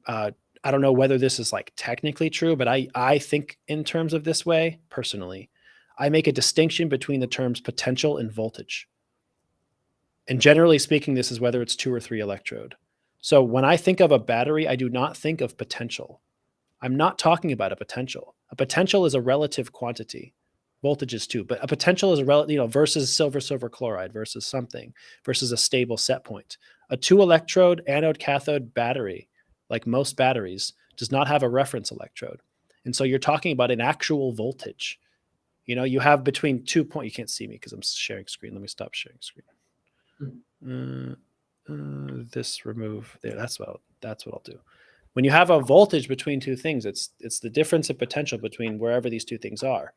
I don't know whether this is like technically true, but I think in terms of this way personally. I make a distinction between the terms potential and voltage. And generally speaking, this is whether it's 2 or 3 electrode. So when I think of a battery, I do not think of potential. I'm not talking about a potential. A potential is a relative quantity. Voltage is too, but a potential is a relative, versus silver chloride versus something, versus a stable set point. A 2 electrode anode cathode battery, like most batteries, does not have a reference electrode. And so you're talking about an actual voltage. You have between 2 points. You can't see me because I'm sharing screen. Let me stop sharing screen. This remove there. That's what I'll do. When you have a voltage between two things, it's the difference in potential between wherever these two things are.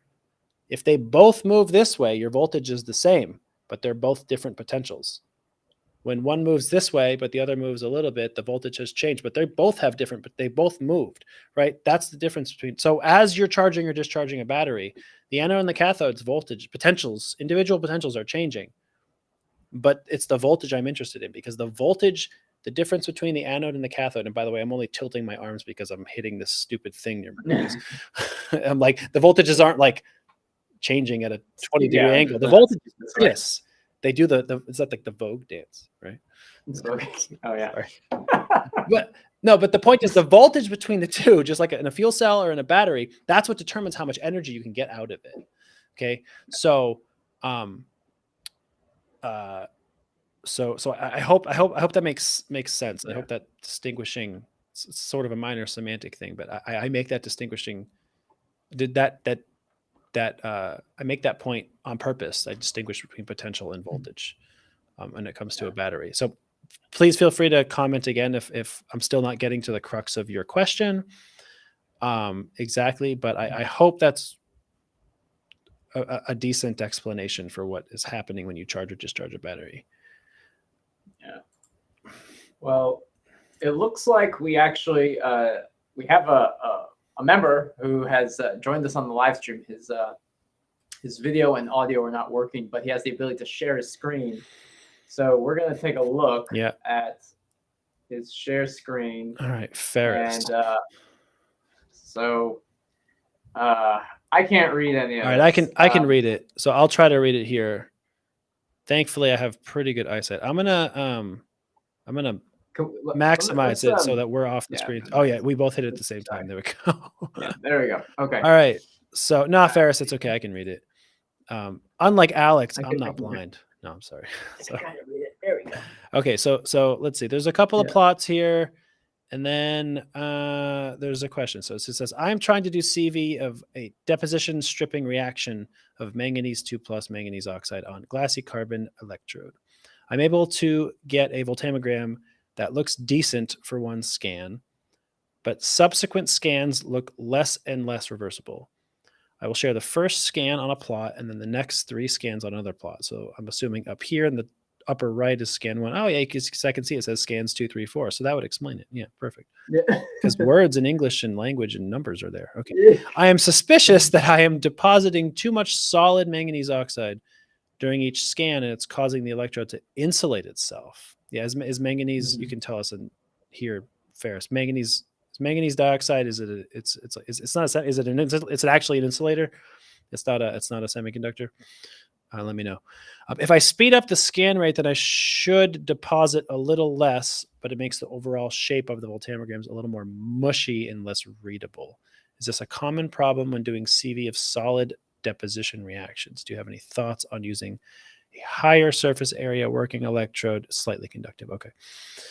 If they both move this way, your voltage is the same, but they're both different potentials. When one moves this way, but the other moves a little bit, the voltage has changed, but they both have different, but they both moved, right? That's the difference between. So as you're charging or discharging a battery, the anode and the cathode's voltage potentials, individual potentials are changing, but it's the voltage I'm interested in, because the voltage, the difference between the anode and the cathode, and by the way, I'm only tilting my arms because I'm hitting this stupid thing near my face. I'm like, the voltages aren't like changing at a 20-degree angle. The voltage is this. They do is that like the Vogue dance, right? Oh yeah. But the point is the voltage between the two, just like in a fuel cell or in a battery, that's what determines how much energy you can get out of it. Okay. So I hope that makes sense. Yeah. I hope that distinguishing, it's sort of a minor semantic thing, but I make that distinguishing. I make that point on purpose. I distinguish between potential and voltage when it comes to a battery. So please feel free to comment again if I'm still not getting to the crux of your question exactly, but I hope that's a decent explanation for what is happening when you charge or discharge a battery. Yeah. Well, it looks like we actually we have a member who has joined us on the live stream. His video and audio are not working, but he has the ability to share his screen. So we're going to take a look at his share screen. All right, Ferris. And I can't read any of it. All right, I can read it. So I'll try to read it here. Thankfully, I have pretty good eyesight. I'm gonna maximize it so that we're off the screen. Oh yeah, we both hit it at the same time. There we go. Yeah, there we go. Okay. All right. So Ferris, it's okay. I can read it. Unlike Alex, I'm not blind. No, I'm sorry. I So, can kind of read it. There we go. okay, so let's see. There's a couple of Yeah. plots here, and then there's a question. So it says, I'm trying to do CV of a deposition stripping reaction of manganese 2 plus manganese oxide on glassy carbon electrode. I'm able to get a voltammogram that looks decent for one scan, but subsequent scans look less and less reversible. I will share the first scan on a plot and then the next 3 scans on another plot. So I'm assuming up here in the upper right is scan 1. Oh yeah, because I can see it says scans 2, 3, 4. So that would explain it. Yeah, perfect. Yeah. Because words in English and language and numbers are there. Okay. Yeah. I am suspicious that I am depositing too much solid manganese oxide during each scan, and it's causing the electrode to insulate itself. Yeah, is manganese? You can tell us in here, Ferris. Manganese dioxide. Is it? It's not. Is it an? It's actually an insulator. It's not a semiconductor. Let me know. If I speed up the scan rate, then I should deposit a little less, but it makes the overall shape of the voltammograms a little more mushy and less readable. Is this a common problem when doing CV of solid deposition reactions? Do you have any thoughts on using a higher surface area working electrode, slightly conductive? Okay.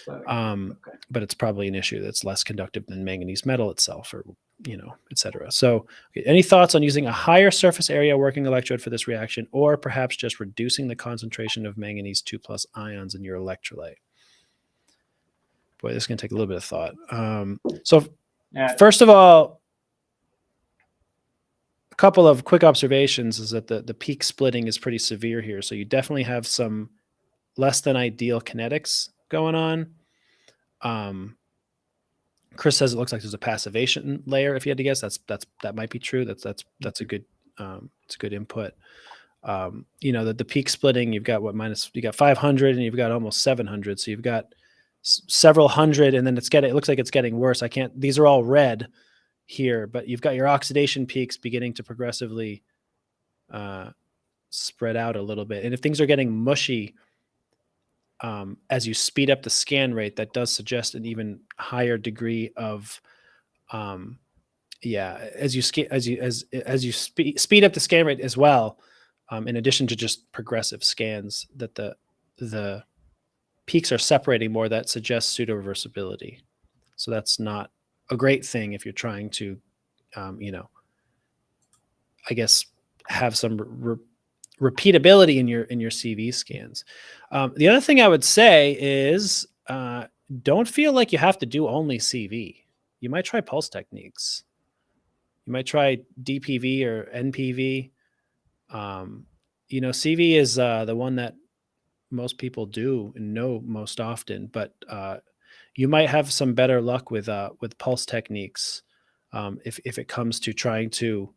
But it's probably an issue that's less conductive than manganese metal itself, or etc. So any thoughts on using a higher surface area working electrode for this reaction, or perhaps just reducing the concentration of manganese 2 plus ions in your electrolyte? Boy, this is going to take a little bit of thought. First of all, a couple of quick observations is that the peak splitting is pretty severe here. So you definitely have some less than ideal kinetics going on. Chris says it looks like there's a passivation layer. If you had to guess, that might be true. That's a good it's a good input. The peak splitting, you've got you got 500 and you've got almost 700. So you've got several hundred, and then it looks like it's getting worse. These are all red here, but you've got your oxidation peaks beginning to progressively spread out a little bit. And if things are getting mushy as you speed up the scan rate, that does suggest an even higher degree of as you speed up the scan rate as well, in addition to just progressive scans, that the peaks are separating more. That suggests pseudo reversibility. So that's not a great thing if you're trying to I guess have some repeatability in your CV scans. The other thing I would say is don't feel like you have to do only CV. You might try pulse techniques. You might try DPV or NPV. CV is the one that most people do and know most often, but you might have some better luck with pulse techniques if it comes to trying to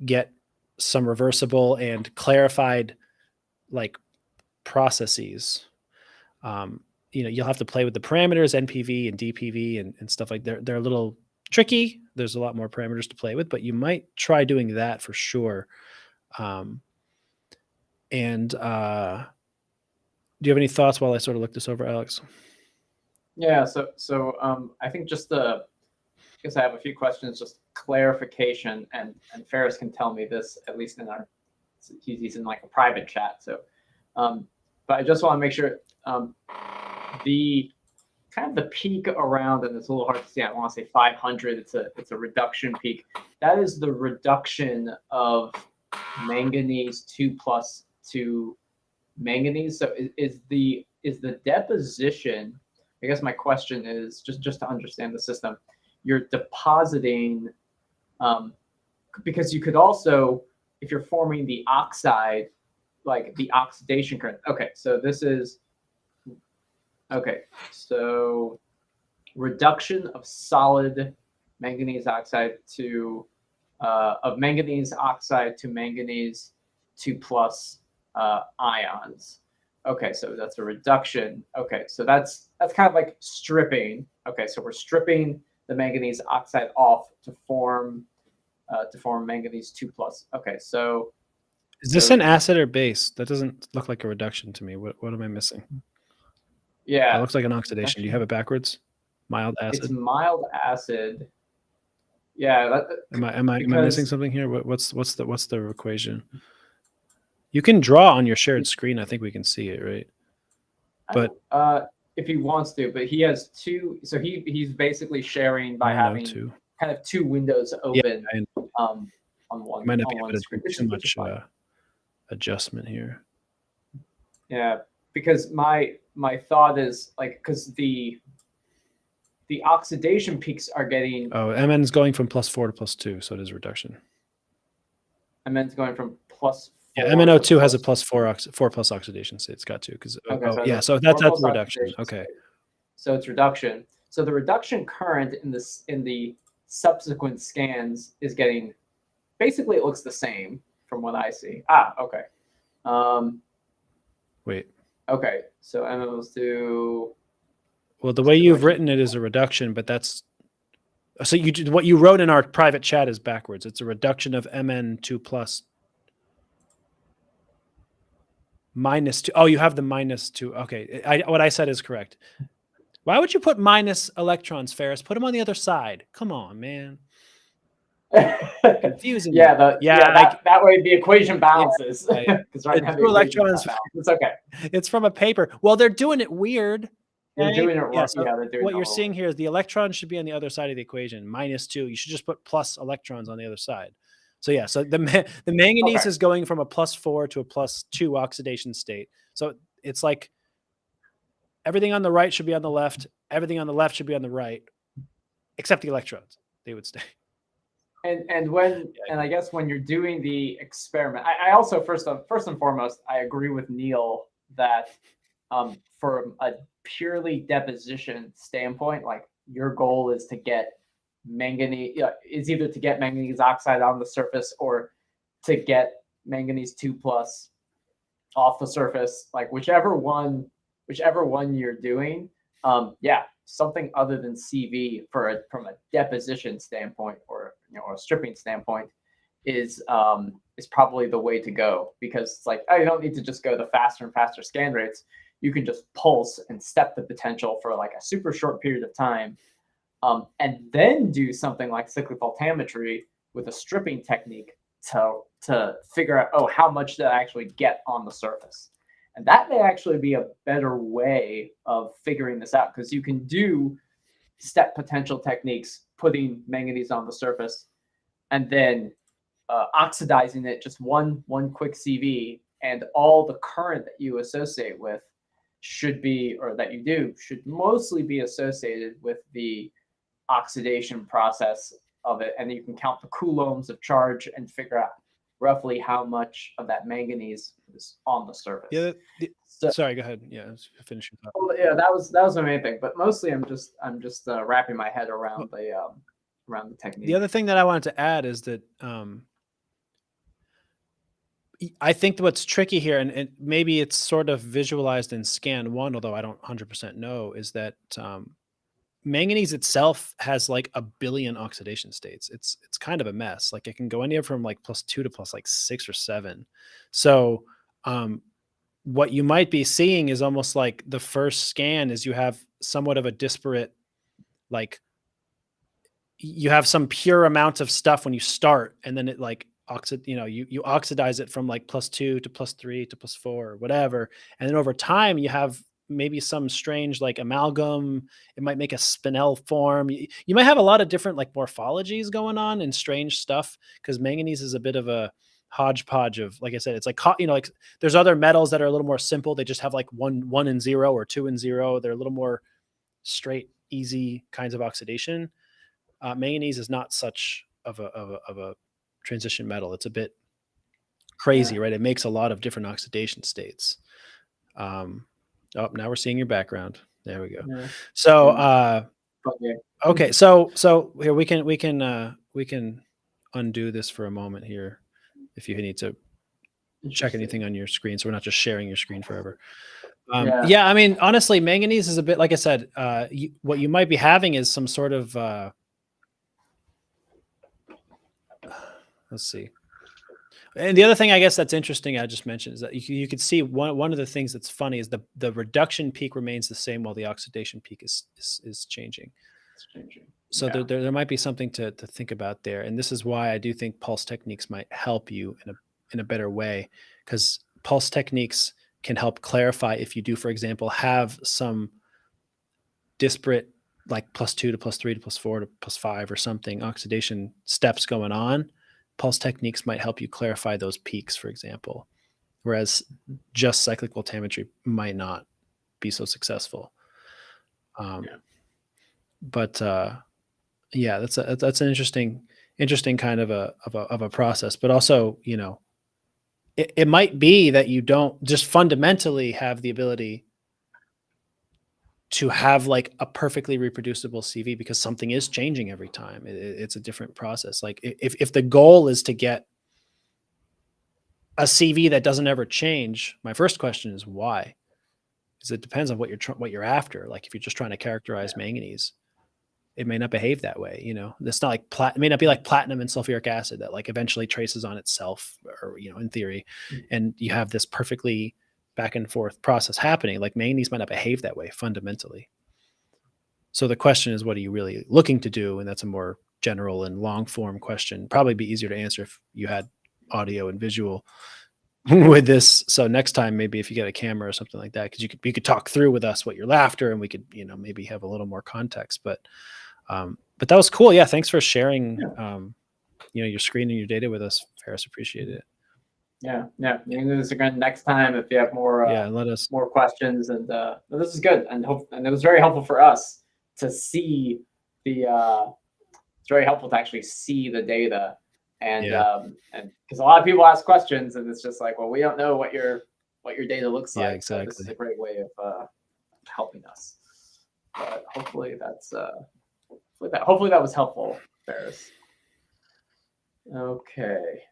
get some reversible and clarified processes. You'll have to play with the parameters, NPV and DPV and stuff like that. They're a little tricky. There's a lot more parameters to play with, but you might try doing that for sure. Do you have any thoughts while I sort of look this over, Alex? Yeah. So I think I guess I have a few questions, just clarification, and Ferris can tell me this, at least he's in like a private chat. So, but I just want to make sure the kind of the peak around, and it's a little hard to see. I want to say 500. It's a reduction peak. That is the reduction of manganese 2 plus to manganese. So is the deposition? I guess my question is just to understand the system. You're depositing, because you could also, if you're forming the oxide, like the oxidation current. Okay, so so reduction of solid manganese oxide to manganese to manganese 2 plus ions. Okay, so that's a reduction. Okay, so that's kind of like stripping. Okay, so we're stripping the manganese oxide off to form manganese 2 plus. Okay, so is this an acid or base? That doesn't look like a reduction to me. What am I missing? Yeah, it looks like an oxidation. Do you have it backwards? Mild acid. It's mild acid. Yeah. Am I missing something here? What's the equation? You can draw on your shared screen. I think we can see it, right? But if he wants to, but he has two. So he's basically sharing by having MnO2. kind of two windows open I on one might not on be able one to screen, do which too is much fine. adjustment here. Yeah, because my thought is like because the oxidation peaks are getting. Oh, Mn is going from +4 to +2, so it is reduction. Mn's going from +4. Yeah, MnO2 has a +4 oxidation state. It's got to because so that's a reduction. Okay. So it's reduction. So the reduction current in the subsequent scans is getting basically it looks the same from what I see. Okay. Wait. Okay. So MnO2. Well, the way you've written it is a reduction, but that's so what you wrote in our private chat is backwards. It's a reduction of Mn2 plus -2. Oh, you have the -2. Okay. What I said is correct. Why would you put minus electrons, Ferris? Put them on the other side. Come on, man. Confusing. That way the equation balances. Yeah. Because right now two electrons. It's okay. It's from a paper. Well, they're doing it weird. They're doing it wrong. Yeah, so they're doing what you're seeing here is the electrons should be on the other side of the equation, -2. You should just put plus electrons on the other side. So yeah, so the manganese is going from a +4 to a +2 oxidation state. So it's like everything on the right should be on the left. Everything on the left should be on the right, except the electrons. They would stay. And I guess when you're doing the experiment, I also first and foremost, I agree with Neil that from a purely deposition standpoint, like your goal is to get manganese, is either to get manganese oxide on the surface or to get manganese 2+ off the surface, like whichever one you're doing. Something other than CV from a deposition standpoint or a stripping standpoint is probably the way to go, because it's like, you don't need to just go the faster and faster scan rates. You can just pulse and step the potential for like a super short period of time, and then do something like cyclic voltammetry with a stripping technique to figure out, how much did I actually get on the surface. And that may actually be a better way of figuring this out, because you can do step potential techniques, putting manganese on the surface and then oxidizing it, just one quick CV, and all the current that you associate with should mostly be associated with the oxidation process of it. And you can count the coulombs of charge and figure out roughly how much of that manganese is on the surface. Yeah. Sorry, go ahead. Yeah, finish your thought. Well, yeah, that was my main thing. But mostly, I'm just wrapping my head around the technique. The other thing that I wanted to add is that I think what's tricky here, and maybe it's sort of visualized in scan 1, although I don't 100% know, is that manganese itself has like a billion oxidation states. It's kind of a mess. Like it can go anywhere from like +2 to +6 or 7. So what you might be seeing is almost like the first scan is you have somewhat of a disparate, like you have some pure amount of stuff when you start, and then it like you oxidize it from like +2 to +3 to +4 or whatever, and then over time you have maybe some strange like amalgam. It might make a spinel form. You might have a lot of different like morphologies going on and strange stuff, because manganese is a bit of a hodgepodge of, like I said, it's like, like there's other metals that are a little more simple. They just have like 1 and 0 or 2 and 0. They're a little more straight, easy kinds of oxidation. Manganese is not such of a transition metal. It's a bit crazy, right? It makes a lot of different oxidation states. Now we're seeing your background. There we go. Yeah. So, okay. So here we can undo this for a moment here, if you need to check anything on your screen, so we're not just sharing your screen forever. Yeah, I mean, honestly, manganese is a bit, like I said, what you might be having is some sort of, let's see. And the other thing I guess that's interesting, I just mentioned, is that you could see one of the things that's funny is the reduction peak remains the same while the oxidation peak is changing. It's changing. So yeah. there might be something to think about there. And this is why I do think pulse techniques might help you in a better way, because pulse techniques can help clarify if you do, for example, have some disparate, like +2 to +3 to +4 to +5 or something, oxidation steps going on. Pulse techniques might help you clarify those peaks, for example, whereas just cyclic voltammetry might not be so successful. But yeah, that's an interesting kind of a process. But also, you know, it might be that you don't just fundamentally have the ability to have like a perfectly reproducible CV, because something is changing every time. It's a different process. Like if the goal is to get a CV that doesn't ever change, my first question is why? Because it depends on what you're after. Like if you're just trying to characterize manganese, it may not behave that way. You know, it's not like it may not be like platinum and sulfuric acid that like eventually traces on itself, or, you know, in theory, and you have this perfectly back and forth process happening. Like manganese might not behave that way fundamentally. So the question is, what are you really looking to do? And that's a more general and long form question. Probably be easier to answer if you had audio and visual with this. So next time, maybe if you get a camera or something like that, because you could talk through with us what you're after, and we could, you know, maybe have a little more context. But that was cool. Yeah, thanks for sharing you know, your screen and your data with us, Ferris. Appreciate it. Yeah. You can do this again next time if you have more let us more questions. And this is good, and it was very helpful for us to see the it's very helpful to actually see the data. And because a lot of people ask questions, and it's just like, well, we don't know what your data looks like. Exactly. So this is a great way of helping us. But hopefully that was helpful, Ferris. Okay.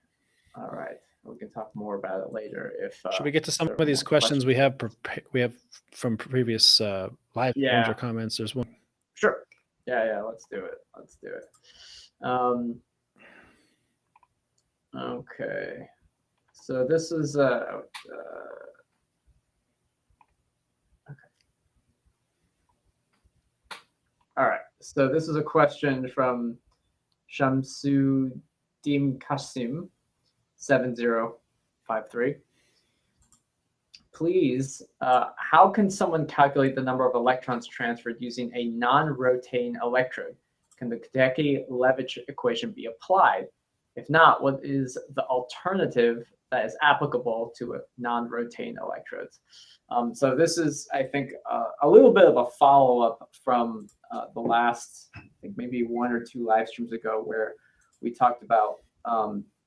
All right. We can talk more about it later. Should we get to some of these questions we have from previous live streams or comments? There's one. Sure. Yeah. Let's do it. Okay. So this is okay. All right. So this is a question from Shamsuddin Kasim 7053. Please, how can someone calculate the number of electrons transferred using a non-rotating electrode? Can the Cathodik-Levitch equation be applied? If not, what is the alternative that is applicable to a non-rotating electrodes? So this is, I think, a little bit of a follow-up from the last, I think maybe 1 or 2 live streams ago, where we talked about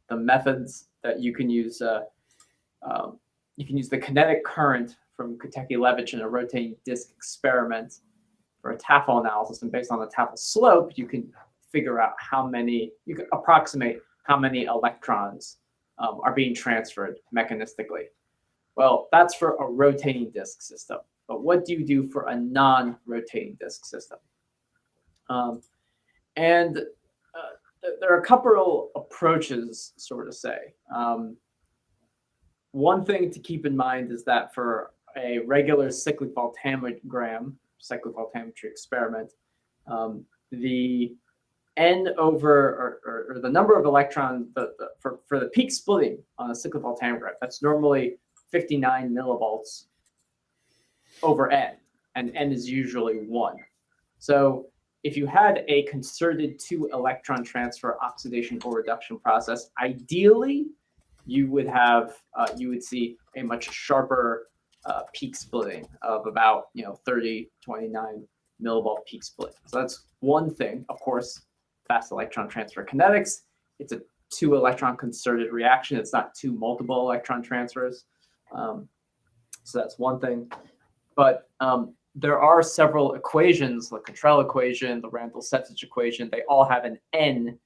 the methods that you can use. You can use the kinetic current from Cathodik-Levitch in a rotating disk experiment for a Tafel analysis, and based on the Tafel slope, you can figure out you can approximate how many electrons are being transferred mechanistically. Well, that's for a rotating disk system. But what do you do for a non-rotating disk system? And there are a couple of approaches, sort of say. One thing to keep in mind is that for a regular cyclic voltammetry experiment, the N over or the number of electrons for the peak splitting on a cyclic voltammeter, that's normally 59 millivolts over N, and N is usually 1. So if you had a concerted 2 electron transfer oxidation or reduction process, ideally you would see a much sharper peak splitting of about 30, 29 millivolt peak split. So that's one thing. Of course, fast electron transfer kinetics, it's a 2 electron concerted reaction. It's not 2 multiple electron transfers. So that's one thing. But there are several equations, the Cottrell equation, the Randall-Setzich equation. They all have an N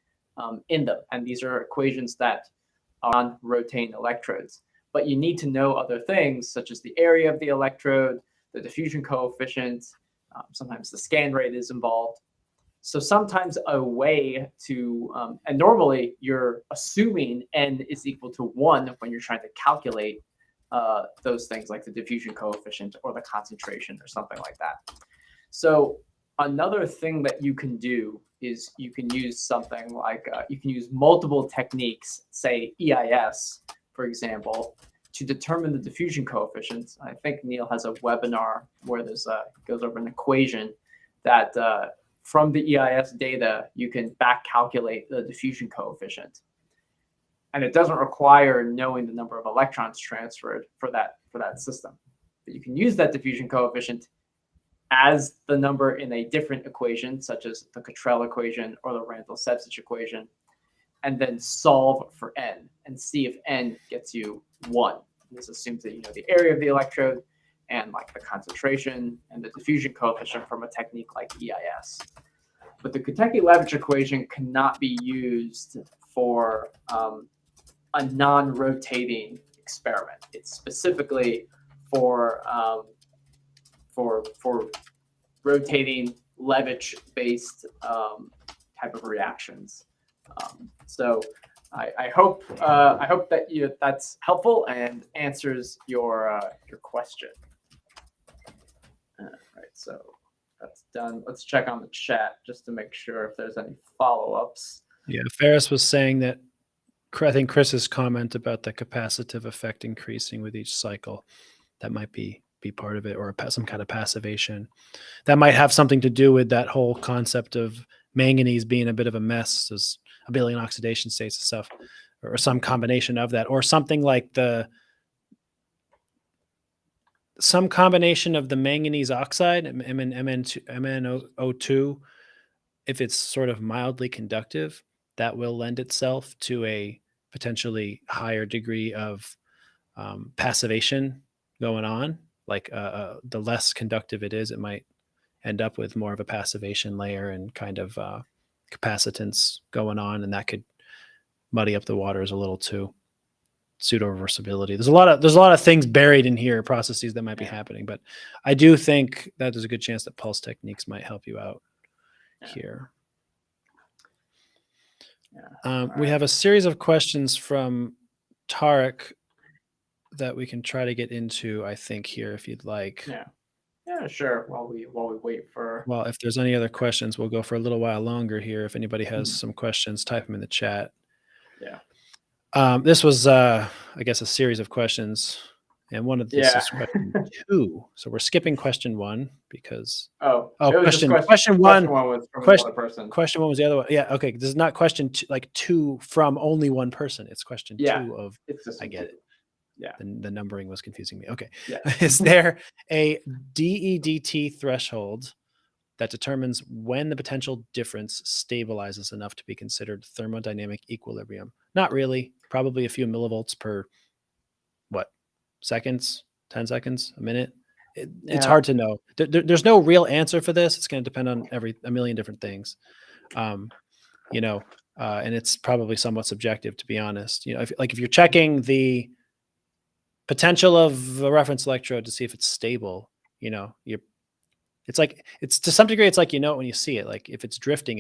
in them. And these are equations that are on rotating electrodes. But you need to know other things, such as the area of the electrode, the diffusion coefficient, sometimes the scan rate is involved. So sometimes a way to, and normally you're assuming N is equal to 1 when you're trying to calculate those things like the diffusion coefficient or the concentration or something like that. So another thing that you can do is you can use something like, you can use multiple techniques, say EIS, for example, to determine the diffusion coefficient, I think Neil has a webinar where there's goes over an equation that from the EIS data, you can back calculate the diffusion coefficient. And it doesn't require knowing the number of electrons transferred for that system. But you can use that diffusion coefficient as the number in a different equation, such as the Cottrell equation or the Randall-Sebstich equation, and then solve for n and see if n gets you 1. This assumes that you know the area of the electrode and like the concentration and the diffusion coefficient from a technique like EIS. But the Kotechi-Levitch equation cannot be used for a non-rotating experiment. It's specifically for rotating Levitch-based type of reactions. So I hope that that's helpful and answers your question. All right, so that's done. Let's check on the chat just to make sure if there's any follow-ups. Yeah, Ferris was saying that, I think Chris's comment about the capacitive effect increasing with each cycle, that might be part of it, or some kind of passivation. That might have something to do with that whole concept of manganese being a bit of a mess, as a billion oxidation states and stuff, or some combination of that, or something like some combination of the manganese oxide, MnO2, if it's sort of mildly conductive, that will lend itself to a potentially higher degree of passivation going on. Like the less conductive it is, it might end up with more of a passivation layer and kind of capacitance going on, and that could muddy up the waters a little too. Pseudo reversibility. There's a lot of things buried in here, processes that might be happening, but I do think that there's a good chance that pulse techniques might help you out here. We have a series of questions from Tarek that we can try to get into, I think, here, if you'd like. Yeah, sure. While we wait for. Well, if there's any other questions, we'll go for a little while longer here. If anybody has some questions, type them in the chat. Yeah. This was, I guess, a series of questions, and one of this is question 2. So we're skipping question 1 because question 1 was from another person. Question 1 was the other one. Yeah, okay. This is not question 2 from only one person. It's question 2 of. It's just I get it. Yeah. The numbering was confusing me. Okay. Yeah. Is there a DEDT threshold that determines when the potential difference stabilizes enough to be considered thermodynamic equilibrium? Not really. Probably a few millivolts per, seconds, 10 seconds, a minute? It's hard to know. There's no real answer for this. It's going to depend on a million different things. And it's probably somewhat subjective, to be honest. If you're checking the potential of a reference electrode to see if it's stable, it's to some degree, it's like, when you see it, like if it's drifting,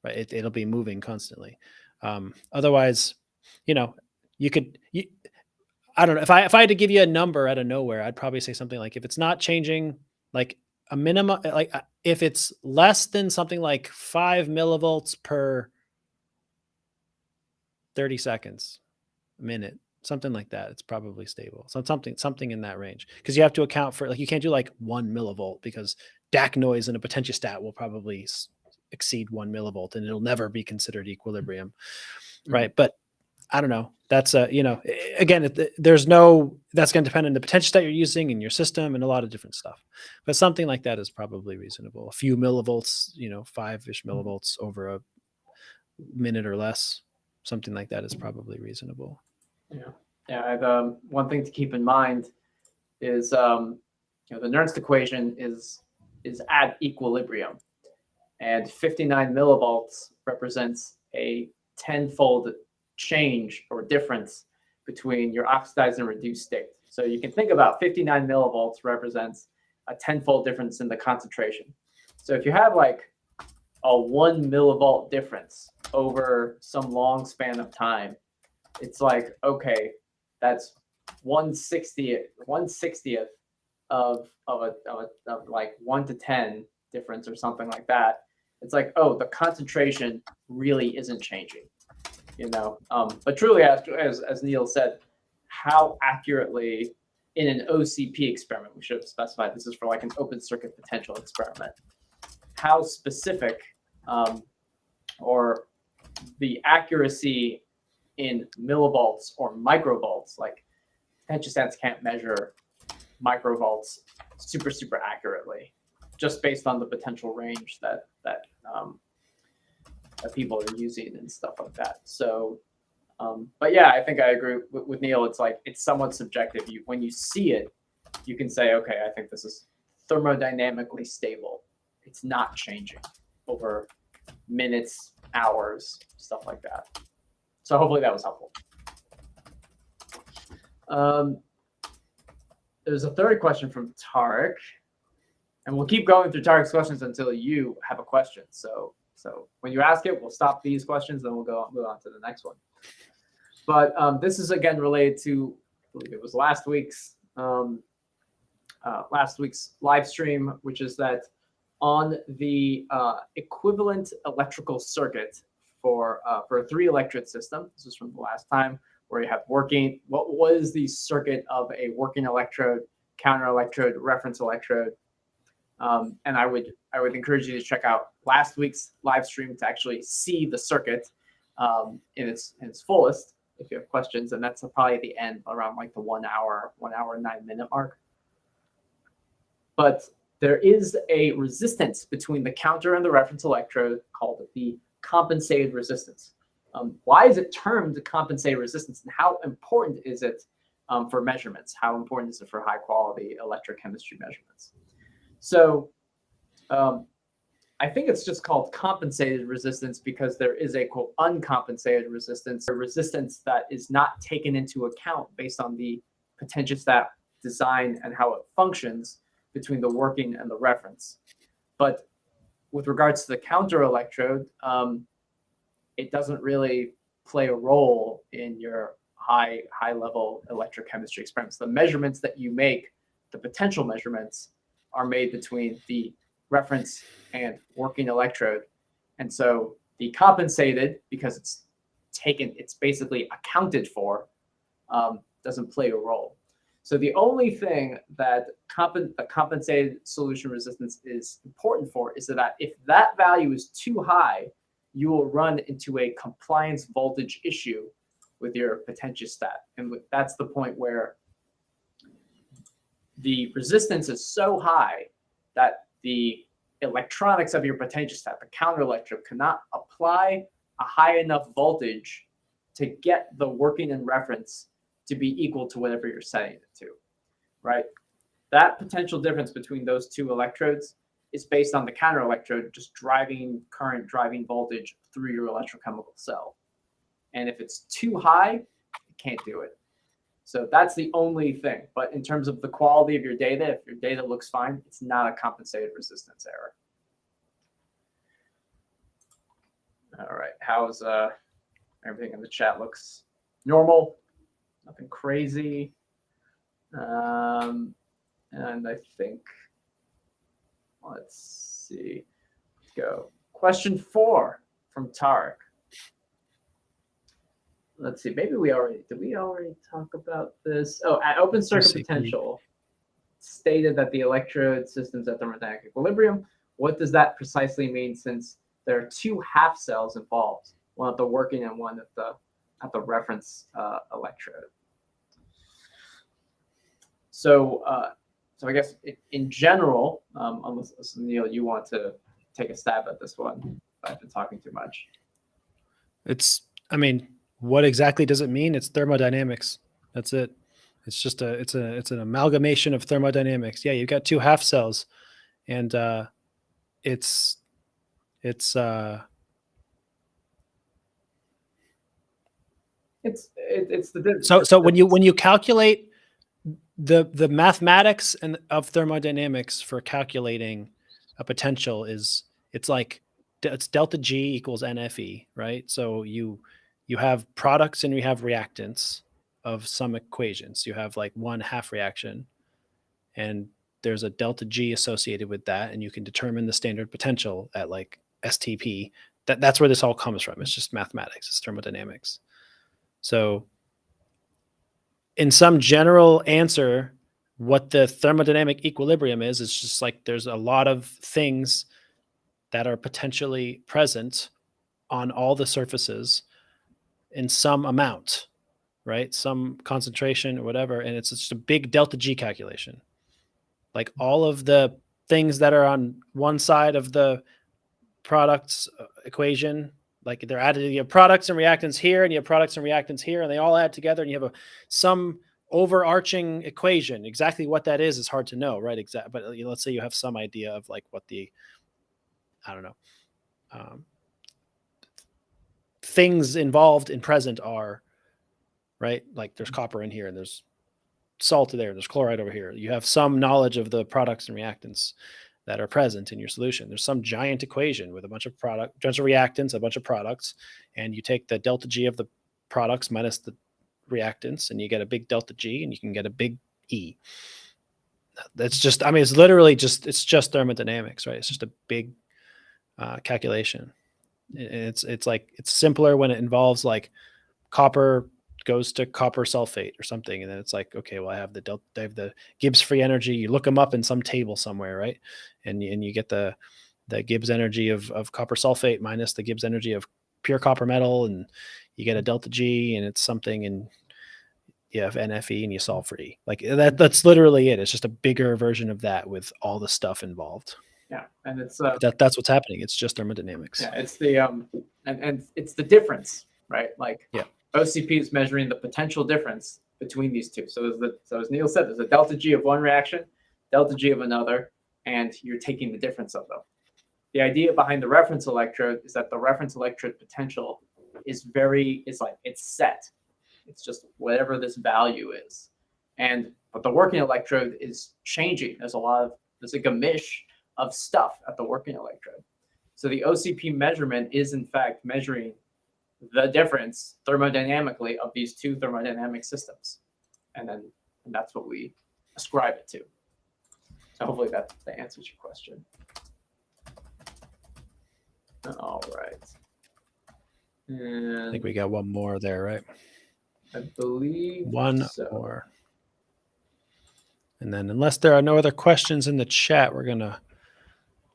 right? It'll be moving constantly. Otherwise, I don't know, if I had to give you a number out of nowhere, I'd probably say something like, if it's not changing, like a minimum, like if it's less than something like 5 millivolts per 30 seconds, a minute, something like that, it's probably stable. So something in that range, because you have to account for, like, you can't do like 1 millivolt, because DAC noise in a potentiostat will probably exceed 1 millivolt, and it'll never be considered equilibrium, right? But I don't know. That's again, that's going to depend on the potentiostat you're using in your system and a lot of different stuff. But something like that is probably reasonable. A few millivolts, 5-ish millivolts over a minute or less, something like that is probably reasonable. Yeah. One thing to keep in mind is the Nernst equation is at equilibrium, and 59 millivolts represents a 10-fold change or difference between your oxidized and reduced state. So you can think about 59 millivolts represents a 10-fold difference in the concentration. So if you have like a 1 millivolt difference over some long span of time, it's like, okay, that's 1/60th of like 1 to 10 difference or something like that. It's like, oh, the concentration really isn't changing. you know. But truly, as Neil said, how accurately in an OCP experiment, we should have specified this is for like an open circuit potential experiment, how specific or the accuracy in millivolts or microvolts, like potentiostats can't measure microvolts super accurately, just based on the potential range that people are using and stuff like that. So, but yeah, I think I agree with Neil. It's like it's somewhat subjective. When you see it, you can say, okay, I think this is thermodynamically stable. It's not changing over minutes, hours, stuff like that. So hopefully that was helpful. There's a third question from Tarek, and we'll keep going through Tarek's questions until you have a question. So when you ask it, we'll stop these questions, then we'll move on to the next one. But this is again related to, I believe it was last week's live stream, which is that on the equivalent electrical circuit for a 3 electrode system. This is from the last time, where you have working. What was the circuit of a working electrode, counter electrode, reference electrode? And I would encourage you to check out last week's live stream to actually see the circuit in its fullest, if you have questions. And that's probably at the end, around like the 1 hour, 9-minute mark. But there is a resistance between the counter and the reference electrode called the compensated resistance. Why is it termed compensated resistance, and how important is it for measurements? How important is it for high quality electrochemistry measurements? So I think it's just called compensated resistance because there is a quote uncompensated resistance, a resistance that is not taken into account based on the potentiostat design and how it functions between the working and the reference. But with regards to the counter electrode, it doesn't really play a role in your high level electrochemistry experiments. The measurements that you make, the potential measurements, are made between the reference and working electrode. And so the compensated, because it's basically accounted for, doesn't play a role. So the only thing that a compensated solution resistance is important for is that if that value is too high, you will run into a compliance voltage issue with your potentiostat. And that's the point where the resistance is so high that the electronics of your potentiostat, the counter electrode, cannot apply a high enough voltage to get the working and reference to be equal to whatever you're setting it to, right? That potential difference between those two electrodes is based on the counter electrode just driving current, driving voltage through your electrochemical cell. And if it's too high, it can't do it. So that's the only thing. But in terms of the quality of your data, if your data looks fine, it's not a compensated resistance error. All right, how's everything in the chat? Looks normal, nothing crazy. And I think, let's see, let's go. Question 4 from Tarek. Let's see, maybe did we already talk about this? Oh, at open circuit potential, stated that the electrode system's at thermodynamic equilibrium. What does that precisely mean, since there are 2 half cells involved, one at the working and one at the reference electrode? So I guess in general, unless Neil, you want to take a stab at this one, I've been talking too much. I mean, what exactly does it mean? It's thermodynamics. That's it. It's just it's an amalgamation of thermodynamics. Yeah, you've got 2 half cells, and it's the so when you calculate the mathematics and of thermodynamics for calculating a potential it's delta G equals NFE, right? So you have products and you have reactants of some equations. You have like 1 half reaction, and there's a delta G associated with that, and you can determine the standard potential at like STP That's where this all comes from. It's just mathematics. It's thermodynamics. So in some general answer, what the thermodynamic equilibrium is, it's just like there's a lot of things that are potentially present on all the surfaces in some amount, right? Some concentration or whatever. And it's just a big delta G calculation. Like all of the things that are on one side of the products equation, like they're added, you have products and reactants here, and you have products and reactants here, and they all add together, and you have some overarching equation. Exactly what that is hard to know, right? But let's say you have some idea of like what the, I don't know, things involved in present are, right? Like there's copper in here, and there's salt there, and there's chloride over here. You have some knowledge of the products and reactants that are present in your solution. There's some giant equation with a bunch of reactants, a bunch of products, and you take the delta G of the products minus the reactants, and you get a big delta G, and you can get a big E. That's just, I mean, it's literally just, it's just thermodynamics, right? It's just a big calculation. It's like, it's simpler when it involves like copper goes to copper sulfate or something, and then it's like, okay, well, I have the Gibbs free energy. You look them up in some table somewhere, right? And you get the Gibbs energy of copper sulfate minus the Gibbs energy of pure copper metal, and you get a delta G, and it's something, and you have NFE, and you solve for E. Like that's literally it. It's just a bigger version of that with all the stuff involved. Yeah, and it's that's what's happening. It's just thermodynamics. Yeah, it's the and it's the difference, right? Like, yeah, OCP is measuring the potential difference between these two. So as Neil said, there's a delta G of one reaction, delta G of another, and you're taking the difference of them. The idea behind the reference electrode is that the reference electrode potential is it's set. It's just whatever this value is. But the working electrode is changing. There's a gamish of stuff at the working electrode. So the OCP measurement is in fact measuring the difference thermodynamically of these two thermodynamic systems. And that's what we ascribe it to. So hopefully that answers your question. All right. And I think we got one more there, right? I believe one so. more. And then unless there are no other questions in the chat, we're going to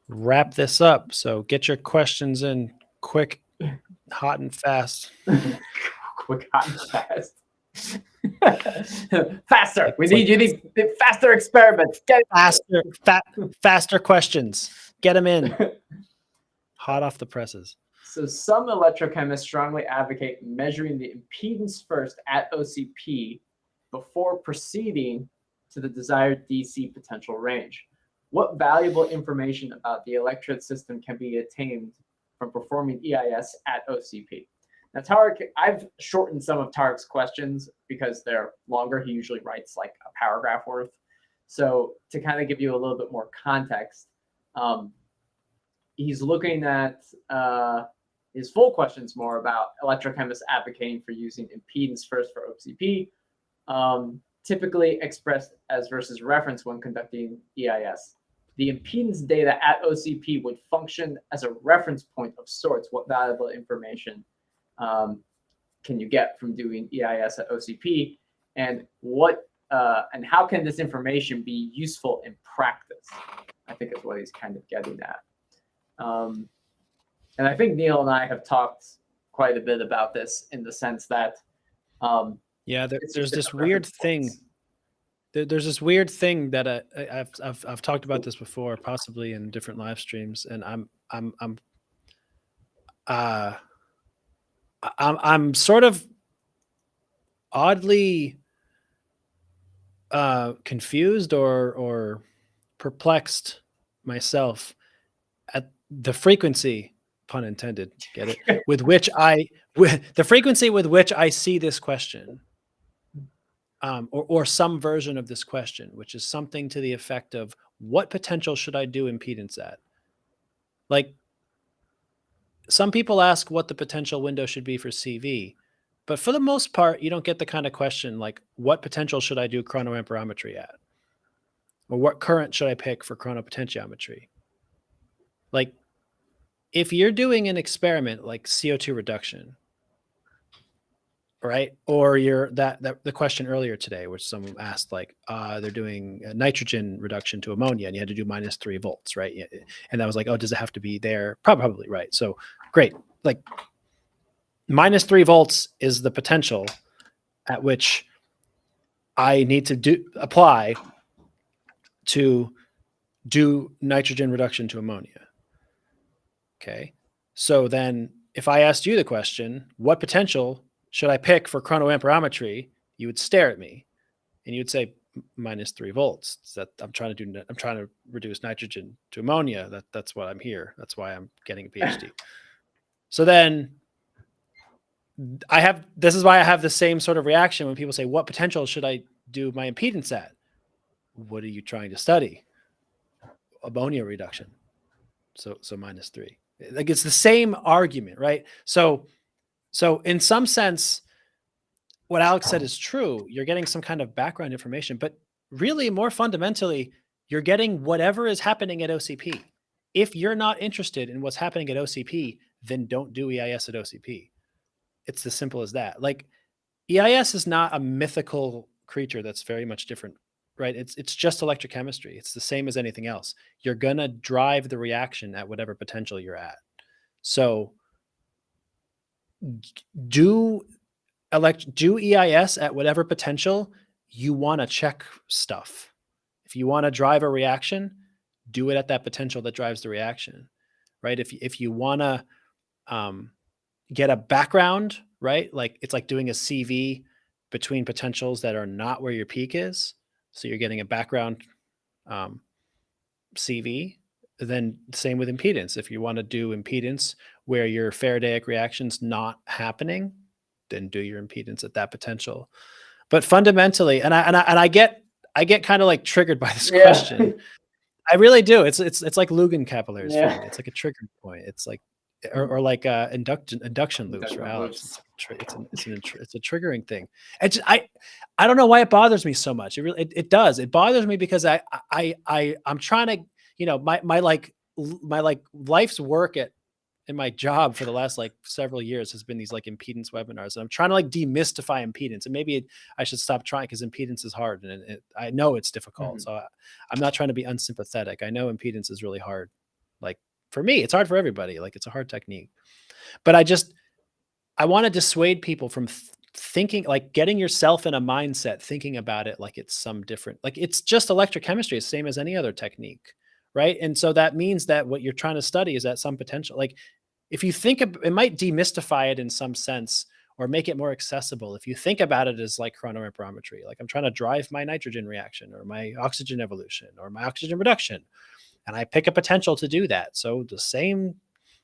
wrap this up. So get your questions in quick, hot and fast. Quick, hot and fast. Faster. We need faster experiments. Get faster questions. Get them in. Hot off the presses. So some electrochemists strongly advocate measuring the impedance first at OCP before proceeding to the desired DC potential range. What valuable information about the electrode system can be attained from performing EIS at OCP? Now, Tarek, I've shortened some of Tarek's questions because they're longer. He usually writes like a paragraph worth. So to kind of give you a little bit more context, he's looking at his full questions more about electrochemists advocating for using impedance first for OCP, typically expressed as versus reference when conducting EIS. The impedance data at OCP would function as a reference point of sorts. What valuable information can you get from doing EIS at OCP, and how can this information be useful in practice? I think is what he's kind of getting at. And I think Neil and I have talked quite a bit about this in the sense that there's this weird thing. There's this weird thing that I've talked about this before, possibly in different live streams, and I'm sort of oddly confused or perplexed myself at the frequency, pun intended, get it, with the frequency with which I see this question. Or some version of this question, which is something to the effect of, what potential should I do impedance at? Like, some people ask what the potential window should be for CV, but for the most part, you don't get the kind of question like, what potential should I do chronoamperometry at? Or what current should I pick for chronopotentiometry? Like, if you're doing an experiment like CO2 reduction, right? Or you're the question earlier today, which someone asked, like, they're doing a nitrogen reduction to ammonia, and you had to do -3 volts, right? And I was like, oh, does it have to be there? Probably, right? So great. Like -3 volts is the potential at which I need to apply to do nitrogen reduction to ammonia. Okay. So then if I asked you the question, what potential should I pick for chronoamperometry? You would stare at me and you would say -3 volts. That I'm trying to reduce nitrogen to ammonia. That's why I'm here. That's why I'm getting a PhD. So then this is why I have the same sort of reaction when people say, what potential should I do my impedance at? What are you trying to study? Ammonia reduction. So -3. Like, it's the same argument, right? So in some sense, what Alex said is true. You're getting some kind of background information, but really more fundamentally, you're getting whatever is happening at OCP. If you're not interested in what's happening at OCP, then don't do EIS at OCP. It's as simple as that. Like, EIS is not a mythical creature that's very much different, right? It's just electrochemistry. It's the same as anything else. You're gonna drive the reaction at whatever potential you're at. So do EIS at whatever potential you want to check stuff. If you want to drive a reaction, do it at that potential that drives the reaction, right? If you want to get a background, right? Like, it's like doing a CV between potentials that are not where your peak is. So you're getting a background CV. Then same with impedance. If you want to do impedance where your Faradaic reaction's not happening, then do your impedance at that potential. But fundamentally, and I get kind of like triggered by this question. I really do. It's like Lugan capillaries for me. It's like a trigger point. It's like or like induction loops for Alex. It's a triggering thing. I don't know why it bothers me so much. It does. It bothers me because I'm trying to, my life's work in my job for the last several years has been these impedance webinars. And I'm trying to demystify impedance. And maybe I should stop trying, because impedance is hard and I know it's difficult. Mhm. So I'm not trying to be unsympathetic. I know impedance is really hard. For me, it's hard for everybody. It's a hard technique. But I want to dissuade people from thinking, getting yourself in a mindset, thinking about it like it's some different, it's just electrochemistry, it's the same as any other technique, right? And so that means that what you're trying to study is at some potential. If you think it might demystify it in some sense or make it more accessible. If you think about it as chronoamperometry, I'm trying to drive my nitrogen reaction or my oxygen evolution or my oxygen reduction, and I pick a potential to do that. So the same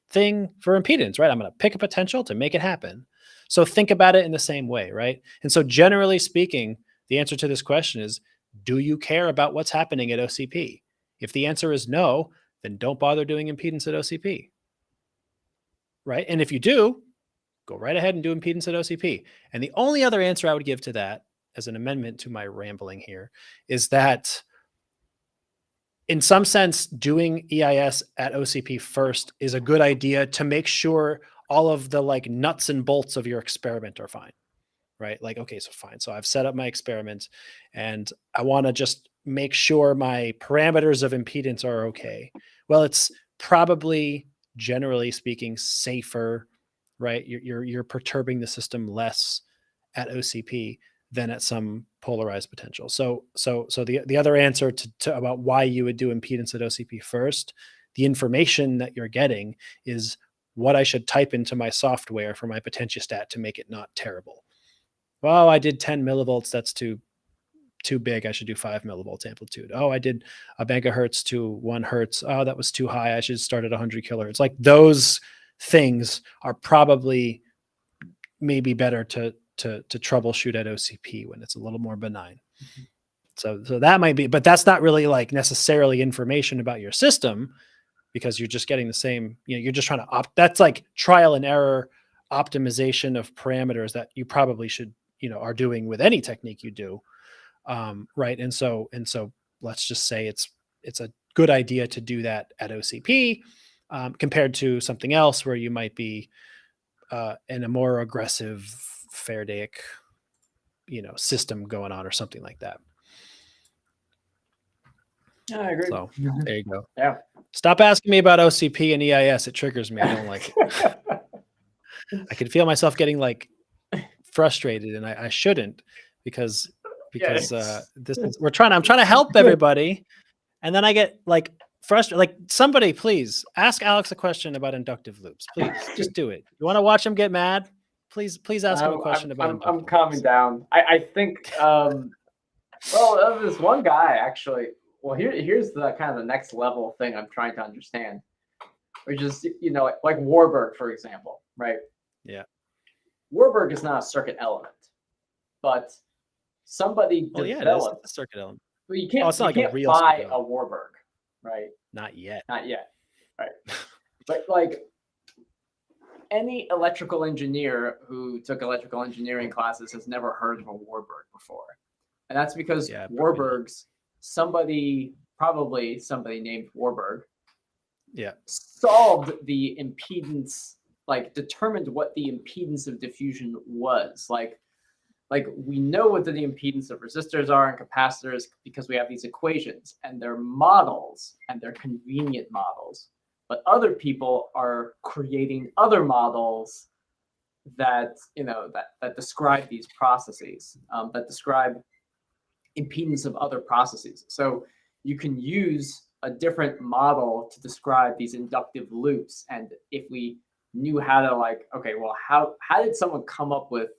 thing for impedance, right? I'm going to pick a potential to make it happen. So think about it in the same way, right? And so generally speaking, the answer to this question is, do you care about what's happening at OCP? If the answer is no, then don't bother doing impedance at OCP, right? And if you do, go right ahead and do impedance at OCP. And the only other answer I would give to that, as an amendment to my rambling here, is that in some sense, doing EIS at OCP first is a good idea to make sure all of the nuts and bolts of your experiment are fine, right? Okay, so fine. So I've set up my experiment and I want to just make sure my parameters of impedance are okay. Well, it's probably, generally speaking, safer, right? You're perturbing the system less at OCP than at some polarized potential. So the other answer to about why you would do impedance at OCP first, the information that you're getting is what I should type into my software for my potentiostat to make it not terrible. Well, I did 10 millivolts. That's too big. I should do 5 millivolts amplitude. Oh, I did a megahertz to 1 hertz. Oh, that was too high. I should start at 100 kilohertz. Those things are probably maybe better to troubleshoot at OCP when it's a little more benign. So that might be, but that's not really necessarily information about your system, because you're just getting the same, you're just trying to that's trial and error optimization of parameters that you probably should, are doing with any technique you do. Right. And so let's just say it's a good idea to do that at OCP. compared to something else where you might be in a more aggressive Faradaic, system going on or something like that. Yeah, I agree. So there you go. Yeah. Stop asking me about OCP and EIS. It triggers me. I don't like it. I can feel myself getting like frustrated, and I shouldn't because Yes. I'm trying to help everybody, and then I get like frustrated. Like, somebody please ask Alex a question about inductive loops. Please just do it. You want to watch him get mad? Please ask him a question about inductive I'm calming loops. down. I think well, this one guy actually. Well, here's the kind of the next level thing I'm trying to understand, which is like Warburg, for example, right? Yeah. Warburg is not a circuit element, but somebody Well, yeah, developed it's a circuit element. But you can't, it's not you like a can't real buy circuit a Warburg, right? Not yet. Not yet, right? But like any electrical engineer who took electrical engineering classes has never heard of a Warburg before, and that's because Yeah, Warburgs, probably somebody named Warburg, Yeah. solved the impedance, like determined what the impedance of diffusion was. Like we know what the impedance of resistors are and capacitors because we have these equations, and they're models, and they're convenient models. But other people are creating other models that that describe these processes, that describe impedance of other processes. So you can use a different model to describe these inductive loops. And if we knew how to okay, well, how did someone come up with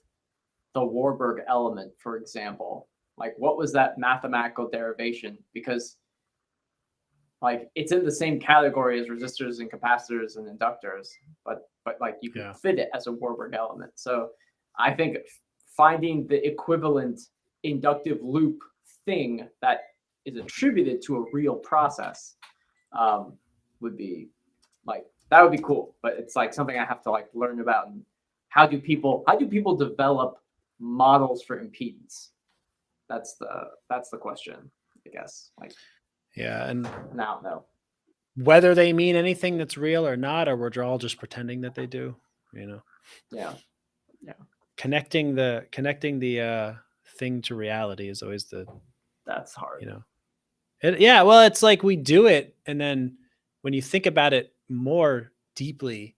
the Warburg element, for example? Like, what was that mathematical derivation? Because it's in the same category as resistors and capacitors and inductors, but you can fit it as a Warburg element. So I think finding the equivalent inductive loop thing that is attributed to a real process would be that would be cool. But it's something I have to learn about. And how do people develop models for impedance? That's the question, I guess. Yeah, and no. Whether they mean anything that's real or not, or we're all just pretending that they do, Yeah. Connecting the thing to reality is always that's hard. Well, it's like we do it, and then when you think about it more deeply,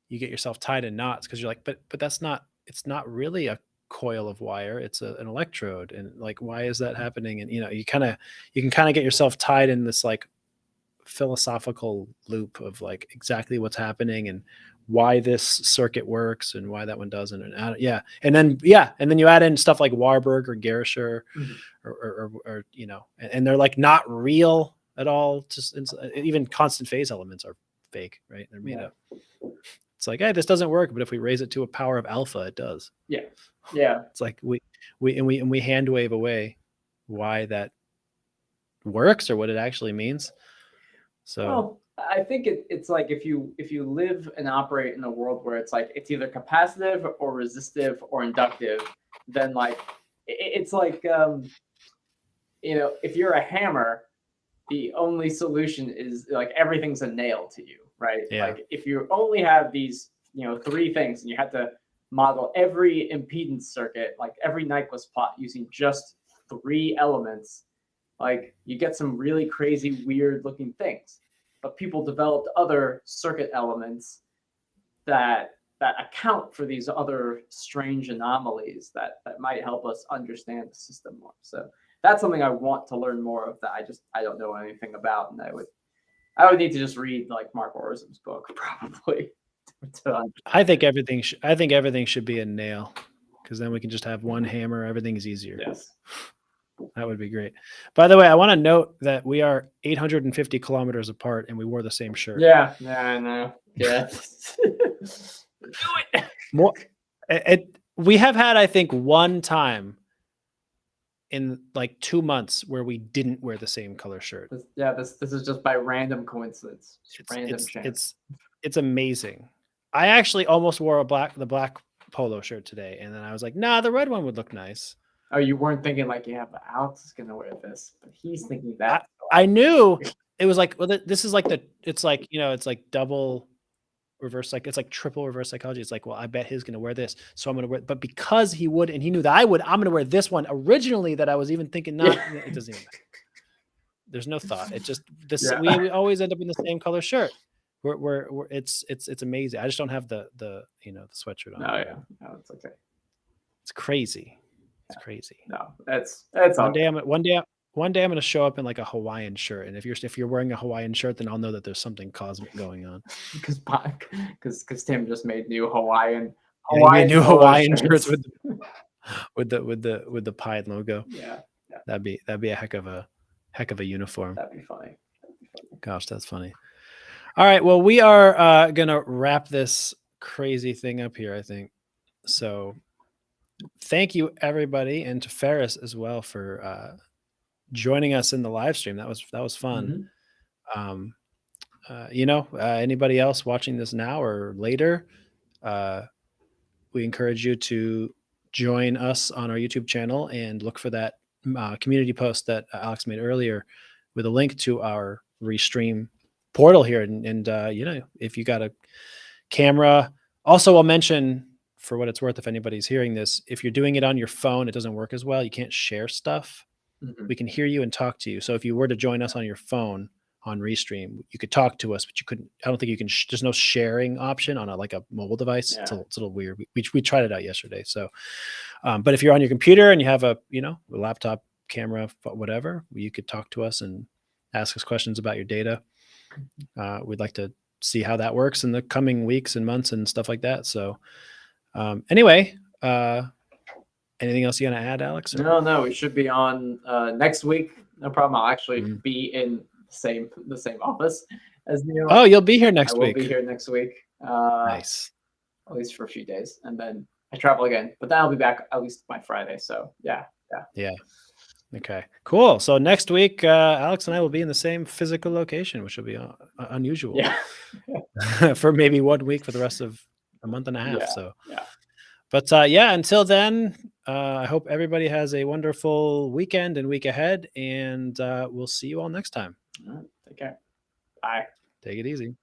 you get yourself tied in knots because you're like, but that's not. It's not really a coil of wire. It's an electrode, and why is that happening? And you can kind of get yourself tied in this philosophical loop of exactly what's happening and why this circuit works and why that one doesn't. And then you add in stuff like Warburg or Gerscher, or and they're not real at all. Just even constant phase elements are fake, right? They're made up. It's hey, this doesn't work, but if we raise it to a power of alpha, it does. Yeah. It's we hand wave away why that works or what it actually means. So well, I think it's if you live and operate in a world where it's it's either capacitive or resistive or inductive, then it's if you're a hammer, the only solution is everything's a nail to you, right? Yeah. If you only have these three things and you have to model every impedance circuit, every Nyquist plot using just three elements, you get some really crazy, weird looking things. But people developed other circuit elements that account for these other strange anomalies that might help us understand the system more. So that's something I want to learn more of that I don't know anything about, and I would need to just read Mark Orisom's book probably. I think everything should be a nail, because then we can just have one hammer. Everything is easier. Yes. That would be great. By the way, I want to note that we are 850 kilometers apart and we wore the same shirt. Yeah, I know. Yeah. Do it. We have had, I think, one time in 2 months where we didn't wear the same color shirt. This is just by random coincidence. Chance. It's amazing. I actually almost wore the black polo shirt today, and then I was like, nah, the red one would look nice. Oh, you weren't thinking like, yeah, but Alex is gonna wear this, but he's thinking that. I knew it was like, well, this is like it's like, you know, it's like double reverse, like it's like triple reverse psychology. It's like, well, I bet he's going to wear this, so I'm going to wear, but because he would, and he knew that I would, I'm going to wear this one originally that I was even thinking not, it doesn't even matter. There's no thought. It just, this, we always end up in the same color shirt. It's amazing. I just don't have the you know, the sweatshirt on. No, yeah, no, it's okay. It's crazy. It's crazy. No, that's One day I'm going to show up in like a Hawaiian shirt, and if you're wearing a Hawaiian shirt, then I'll know that there's something cosmic going on. because Tim just made new Hawaiian New Hawaiian shirts with the Pi logo. Yeah, That'd be a heck of a uniform. that'd be funny. Gosh, that's funny. All right, well, we are gonna wrap this crazy thing up here, I think. So thank you everybody, and to Ferris as well for joining us in the live stream. That was fun. You know, anybody else watching this now or later, we encourage you to join us on our YouTube channel and look for that community post that Alex made earlier with a link to our Restream portal here. And you know, if you got a camera, also I'll mention, for what it's worth, if anybody's hearing this, if you're doing it on your phone, it doesn't work as well. You can't share stuff. We can hear you and talk to you. So if you were to join us on your phone on Restream, you could talk to us, but you couldn't. I don't think you can. There's no sharing option on like a mobile device. Yeah. It's a little weird. We tried it out yesterday. So, but if you're on your computer and you have a laptop, camera, whatever, you could talk to us and ask us questions about your data. We'd like to see how that works in the coming weeks and months and stuff like that. So, anyway. Anything else you want to add, Alex? No, we should be on next week. No problem. I'll actually be in the same office as Neil. Oh, you'll be here next week. I week. will be here next week. Nice. At least for a few days, and then I travel again. But then I'll be back at least by Friday. So yeah. Okay, cool. So next week, Alex and I will be in the same physical location, which will be unusual. Yeah. For maybe 1 week for the rest of a month and a half. Yeah. So Yeah. But until then, I hope everybody has a wonderful weekend and week ahead, and we'll see you all next time. All right. Take care. Bye. Take it easy.